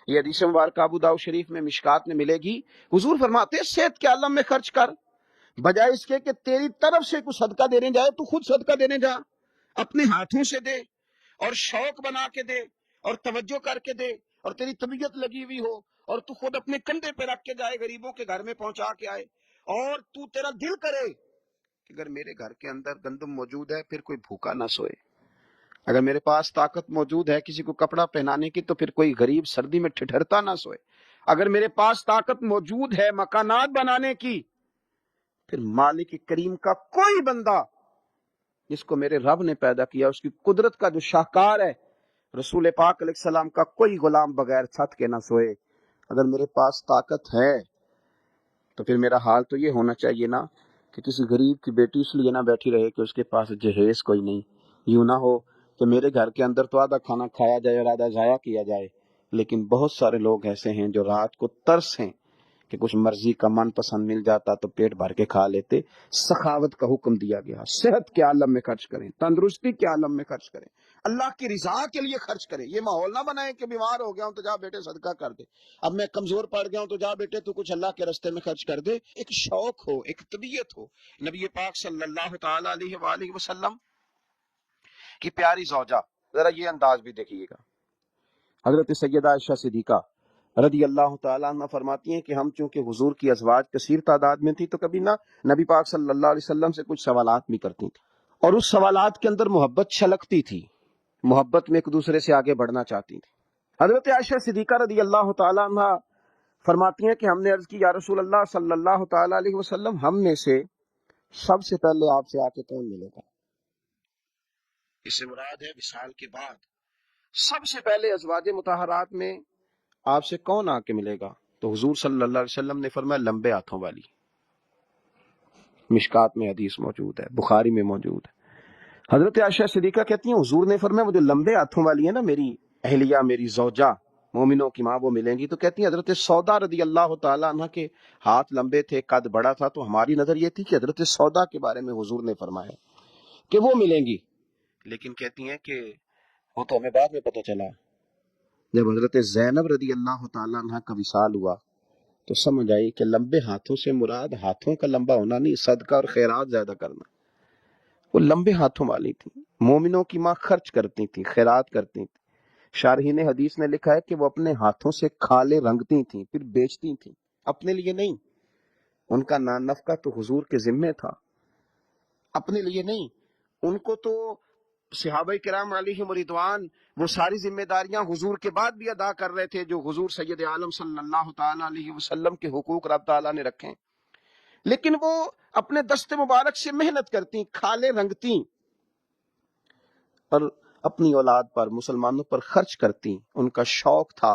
یہ حدیث مبارک ابو داؤد شریف میں مشکات میں ملے گی۔ حضور فرماتے ہیں صحت کے عالم میں خرچ کر، بجائے اس کے کہ تیری طرف سے کچھ صدقہ دینے جائے تو خود صدقہ دینے جا، اپنے ہاتھوں سے دے اور شوق بنا کے دے اور توجہ کر کے دے، اور تیری طبیعت لگی ہوئی ہو اور تو خود اپنے کندھے پہ رکھ کے جائے، غریبوں کے گھر میں پہنچا کے آئے، اور تو تیرا دل کرے کہ اگر میرے گھر کے اندر گندم موجود ہے پھر کوئی بھوکا نہ سوئے، اگر میرے پاس طاقت موجود ہے کسی کو کپڑا پہنانے کی تو پھر کوئی غریب سردی میں ٹھٹھرتا نہ سوئے، اگر میرے پاس طاقت موجود ہے مکانات بنانے کی، پھر مالک کریم کا کوئی بندہ جس کو میرے رب نے پیدا کیا، اس کی قدرت کا جو شاہکار ہے رسول پاک علیہ السلام کا، کوئی غلام بغیر چھت کے نہ سوئے۔ اگر میرے پاس طاقت ہے تو پھر میرا حال تو یہ ہونا چاہیے نا کہ کسی غریب کی بیٹی اس لیے نہ بیٹھی رہے کہ اس کے پاس جہیز کوئی نہیں، یوں نہ ہو کہ میرے گھر کے اندر تو آدھا کھانا کھایا جائے اور آدھا ضائع کیا جائے، لیکن بہت سارے لوگ ایسے ہیں جو رات کو ترس ہیں کہ کچھ مرضی کا من پسند مل جاتا تو پیٹ بھر کے کھا لیتے. سخاوت کا حکم دیا گیا. صحت کے عالم میں خرچ کریں, تندرستی کے عالم میں خرچ کریں, اللہ کی رضا کے لیے خرچ کریں. یہ ماحول نہ بنائیں کہ بیمار ہو گیا ہوں تو جا بیٹے صدقہ کر دے, اب میں کمزور پڑ گیا ہوں تو جا بیٹے تو کچھ اللہ کے راستے میں خرچ کر دے. ایک شوق ہو, ایک طبیعت ہو. نبی پاک صلی اللہ تعالی علیہ وآلہ وسلم کی پیاری زوجہ, ذرا یہ انداز بھی دیکھیے گا. حضرت سیدہ عائشہ صدیقہ رضی اللہ تعالیٰ عنہ فرماتی ہیں کہ ہم چونکہ حضور کی ازواج کثیر تعداد میں تھی تو کبھی نہ نبی پاک صلی اللہ علیہ وسلم سے کچھ سوالات بھی کرتی تھیں, اور اس سوالات کے اندر محبت چھلکتی تھی, محبت میں ایک دوسرے سے آگے بڑھنا چاہتی تھی. حضرت عائشہ صدیقہ رضی اللہ تعالیٰ عنہ فرماتی ہیں کہ ہم نے عرض کی یا رسول اللہ صلی اللہ تعالیٰ علیہ وسلم, ہم میں سے سب سے پہلے آپ سے آ کے کون ملے گا؟ اس سے مراد ہے وصال کے بعد سب سے پہلے ازواج مطہرات میں آپ سے کون آ کے ملے گا؟ تو حضور صلی اللہ علیہ وسلم نے فرمایا لمبے ہاتھوں والی. مشکات میں حدیث موجود ہے, بخاری میں موجود ہے. حضرت عائشہ صدیقہ کہتی ہیں حضور نے فرمایا وہ جو لمبے ہاتھوں والی ہے نا, میری اہلیہ, میری زوجہ, مومنوں کی ماں, وہ ملیں گی. تو کہتی ہیں حضرت سودا رضی اللہ تعالیٰ عنہ کے ہاتھ لمبے تھے, قد بڑا تھا, تو ہماری نظر یہ تھی کہ حضرت سودا کے بارے میں حضور نے فرمایا کہ وہ ملیں گی. لیکن کہتی ہیں کہ وہ تو ہمیں بعد میں پتہ چلا جب حضرت زینب رضی اللہ تعالیٰ عنہ کا وصال ہوا تو سمجھ آئی کہ لمبے ہاتھوں سے مراد ہاتھوں کا لمبا ہونا نہیں, صدقہ اور خیرات زیادہ کرنا. وہ لمبے ہاتھوں والی تھی, مومنوں کی ماں, خرچ کرتی تھی, خیرات کرتی تھی. شارحین حدیث نے لکھا ہے کہ وہ اپنے ہاتھوں سے کھالیں رنگتی تھیں پھر بیچتی تھیں, اپنے لیے نہیں. ان کا نان نفقہ تو حضور کے ذمے تھا, اپنے لیے نہیں. ان کو تو صحابہ کرام علیہم رضوان وہ ساری ذمہ داریاں حضور کے بعد بھی ادا کر رہے تھے جو حضور سید عالم صلی اللہ تعالی علیہ وسلم کے حقوق رب تعالیٰ نے رکھے, لیکن وہ اپنے دست مبارک سے محنت کرتی, کھالیں رنگتی اور اپنی اولاد پر, مسلمانوں پر خرچ کرتی. ان کا شوق تھا.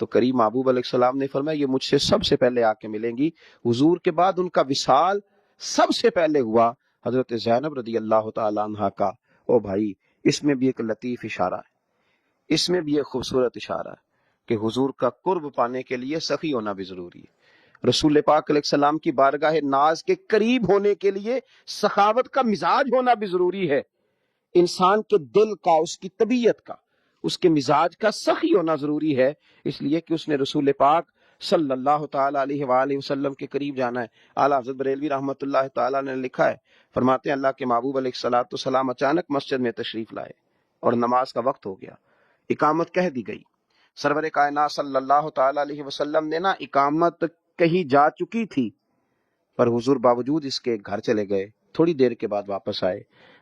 تو کریم محبوب علیہ السلام نے فرمایا یہ مجھ سے سب سے پہلے آ کے ملیں گی. حضور کے بعد ان کا وصال سب سے پہلے ہوا حضرت زینب رضی اللہ تعالی عنہا کا. او بھائی, اس میں بھی ایک لطیف اشارہ ہے, اس میں بھی ایک خوبصورت اشارہ ہے کہ حضور کا قرب پانے کے لیے سخی ہونا بھی ضروری ہے. رسول پاک علیہ السلام کی بارگاہ ناز کے قریب ہونے کے لیے سخاوت کا مزاج ہونا بھی ضروری ہے. انسان کے دل کا, اس کی طبیعت کا, اس کے مزاج کا سخی ہونا ضروری ہے, اس لیے کہ اس نے رسول پاک صلی اللہ تعالی علیہ وآلہ وسلم کے قریب جانا ہے. اعلیٰ حضرت بریلوی رحمۃ اللہ تعالی نے لکھا ہے, فرماتے ہیں اللہ کے محبوب علیہ الصلوۃ والسلام اچانک مسجد میں تشریف لائے اور نماز کا وقت ہو گیا, اقامت کہہ دی گئی. سرور کائنات صلی اللہ تعالی علیہ وسلم نے نا اقامت کہیں جا چکی تھی, پر حضور باوجود اس کے گھر چلے گئے, تھوڑی دیر کے بعد واپس آئے.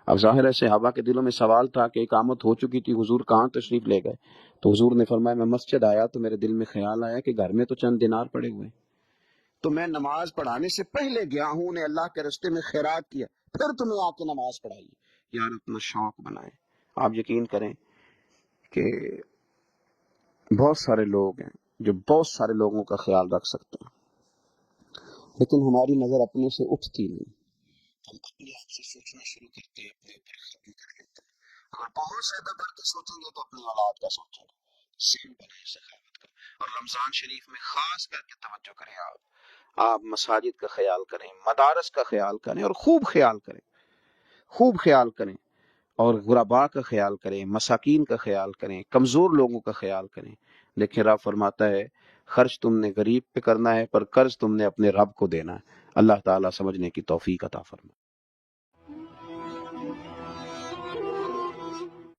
اب ظاہر ہے صحابہ کے دلوں میں سوال تھا کہ اقامت ہو چکی تھی, حضور کہاں تشریف لے گئے؟ تو حضور نے فرمایا میں مسجد آیا تو میرے دل میں خیال آیا کہ گھر میں تو چند دینار پڑے ہوئے, تو میں نماز پڑھانے سے پہلے گیا ہوں, نے اللہ کے راستے میں خیرات کیا, پھر تمہیں آ کے نماز پڑھائی. یار اپنا شوق بنائیں. آپ یقین کریں کہ بہت سارے لوگ ہیں جو بہت سارے لوگوں کا خیال رکھ سکتے ہیں, لیکن ہماری نظر اپنے سے اٹھتی نہیں. ہم اپنے آپ سے سوچنا شروع کرتے ہیں, اپنے اوپر ختم کر لیتے ہیں. اگر بہت زیادہ بڑھ کے سوچیں گے تو اپنی اولاد کا سوچیں گے. سیل بنائیں سخاوت کا. اور رمضان شریف میں خاص کر کے توجہ کریں, آپ مساجد کا خیال کریں, مدارس کا خیال کریں, اور خوب خیال کریں, خوب خیال کریں, اور غرباء کا خیال کریں, مساکین کا خیال کریں, کمزور لوگوں کا خیال کریں. دیکھیں رب فرماتا ہے خرچ تم نے غریب پہ کرنا ہے, پر قرض تم نے اپنے رب کو دینا ہے. اللہ تعالیٰ سمجھنے کی توفیق عطا فرمائے.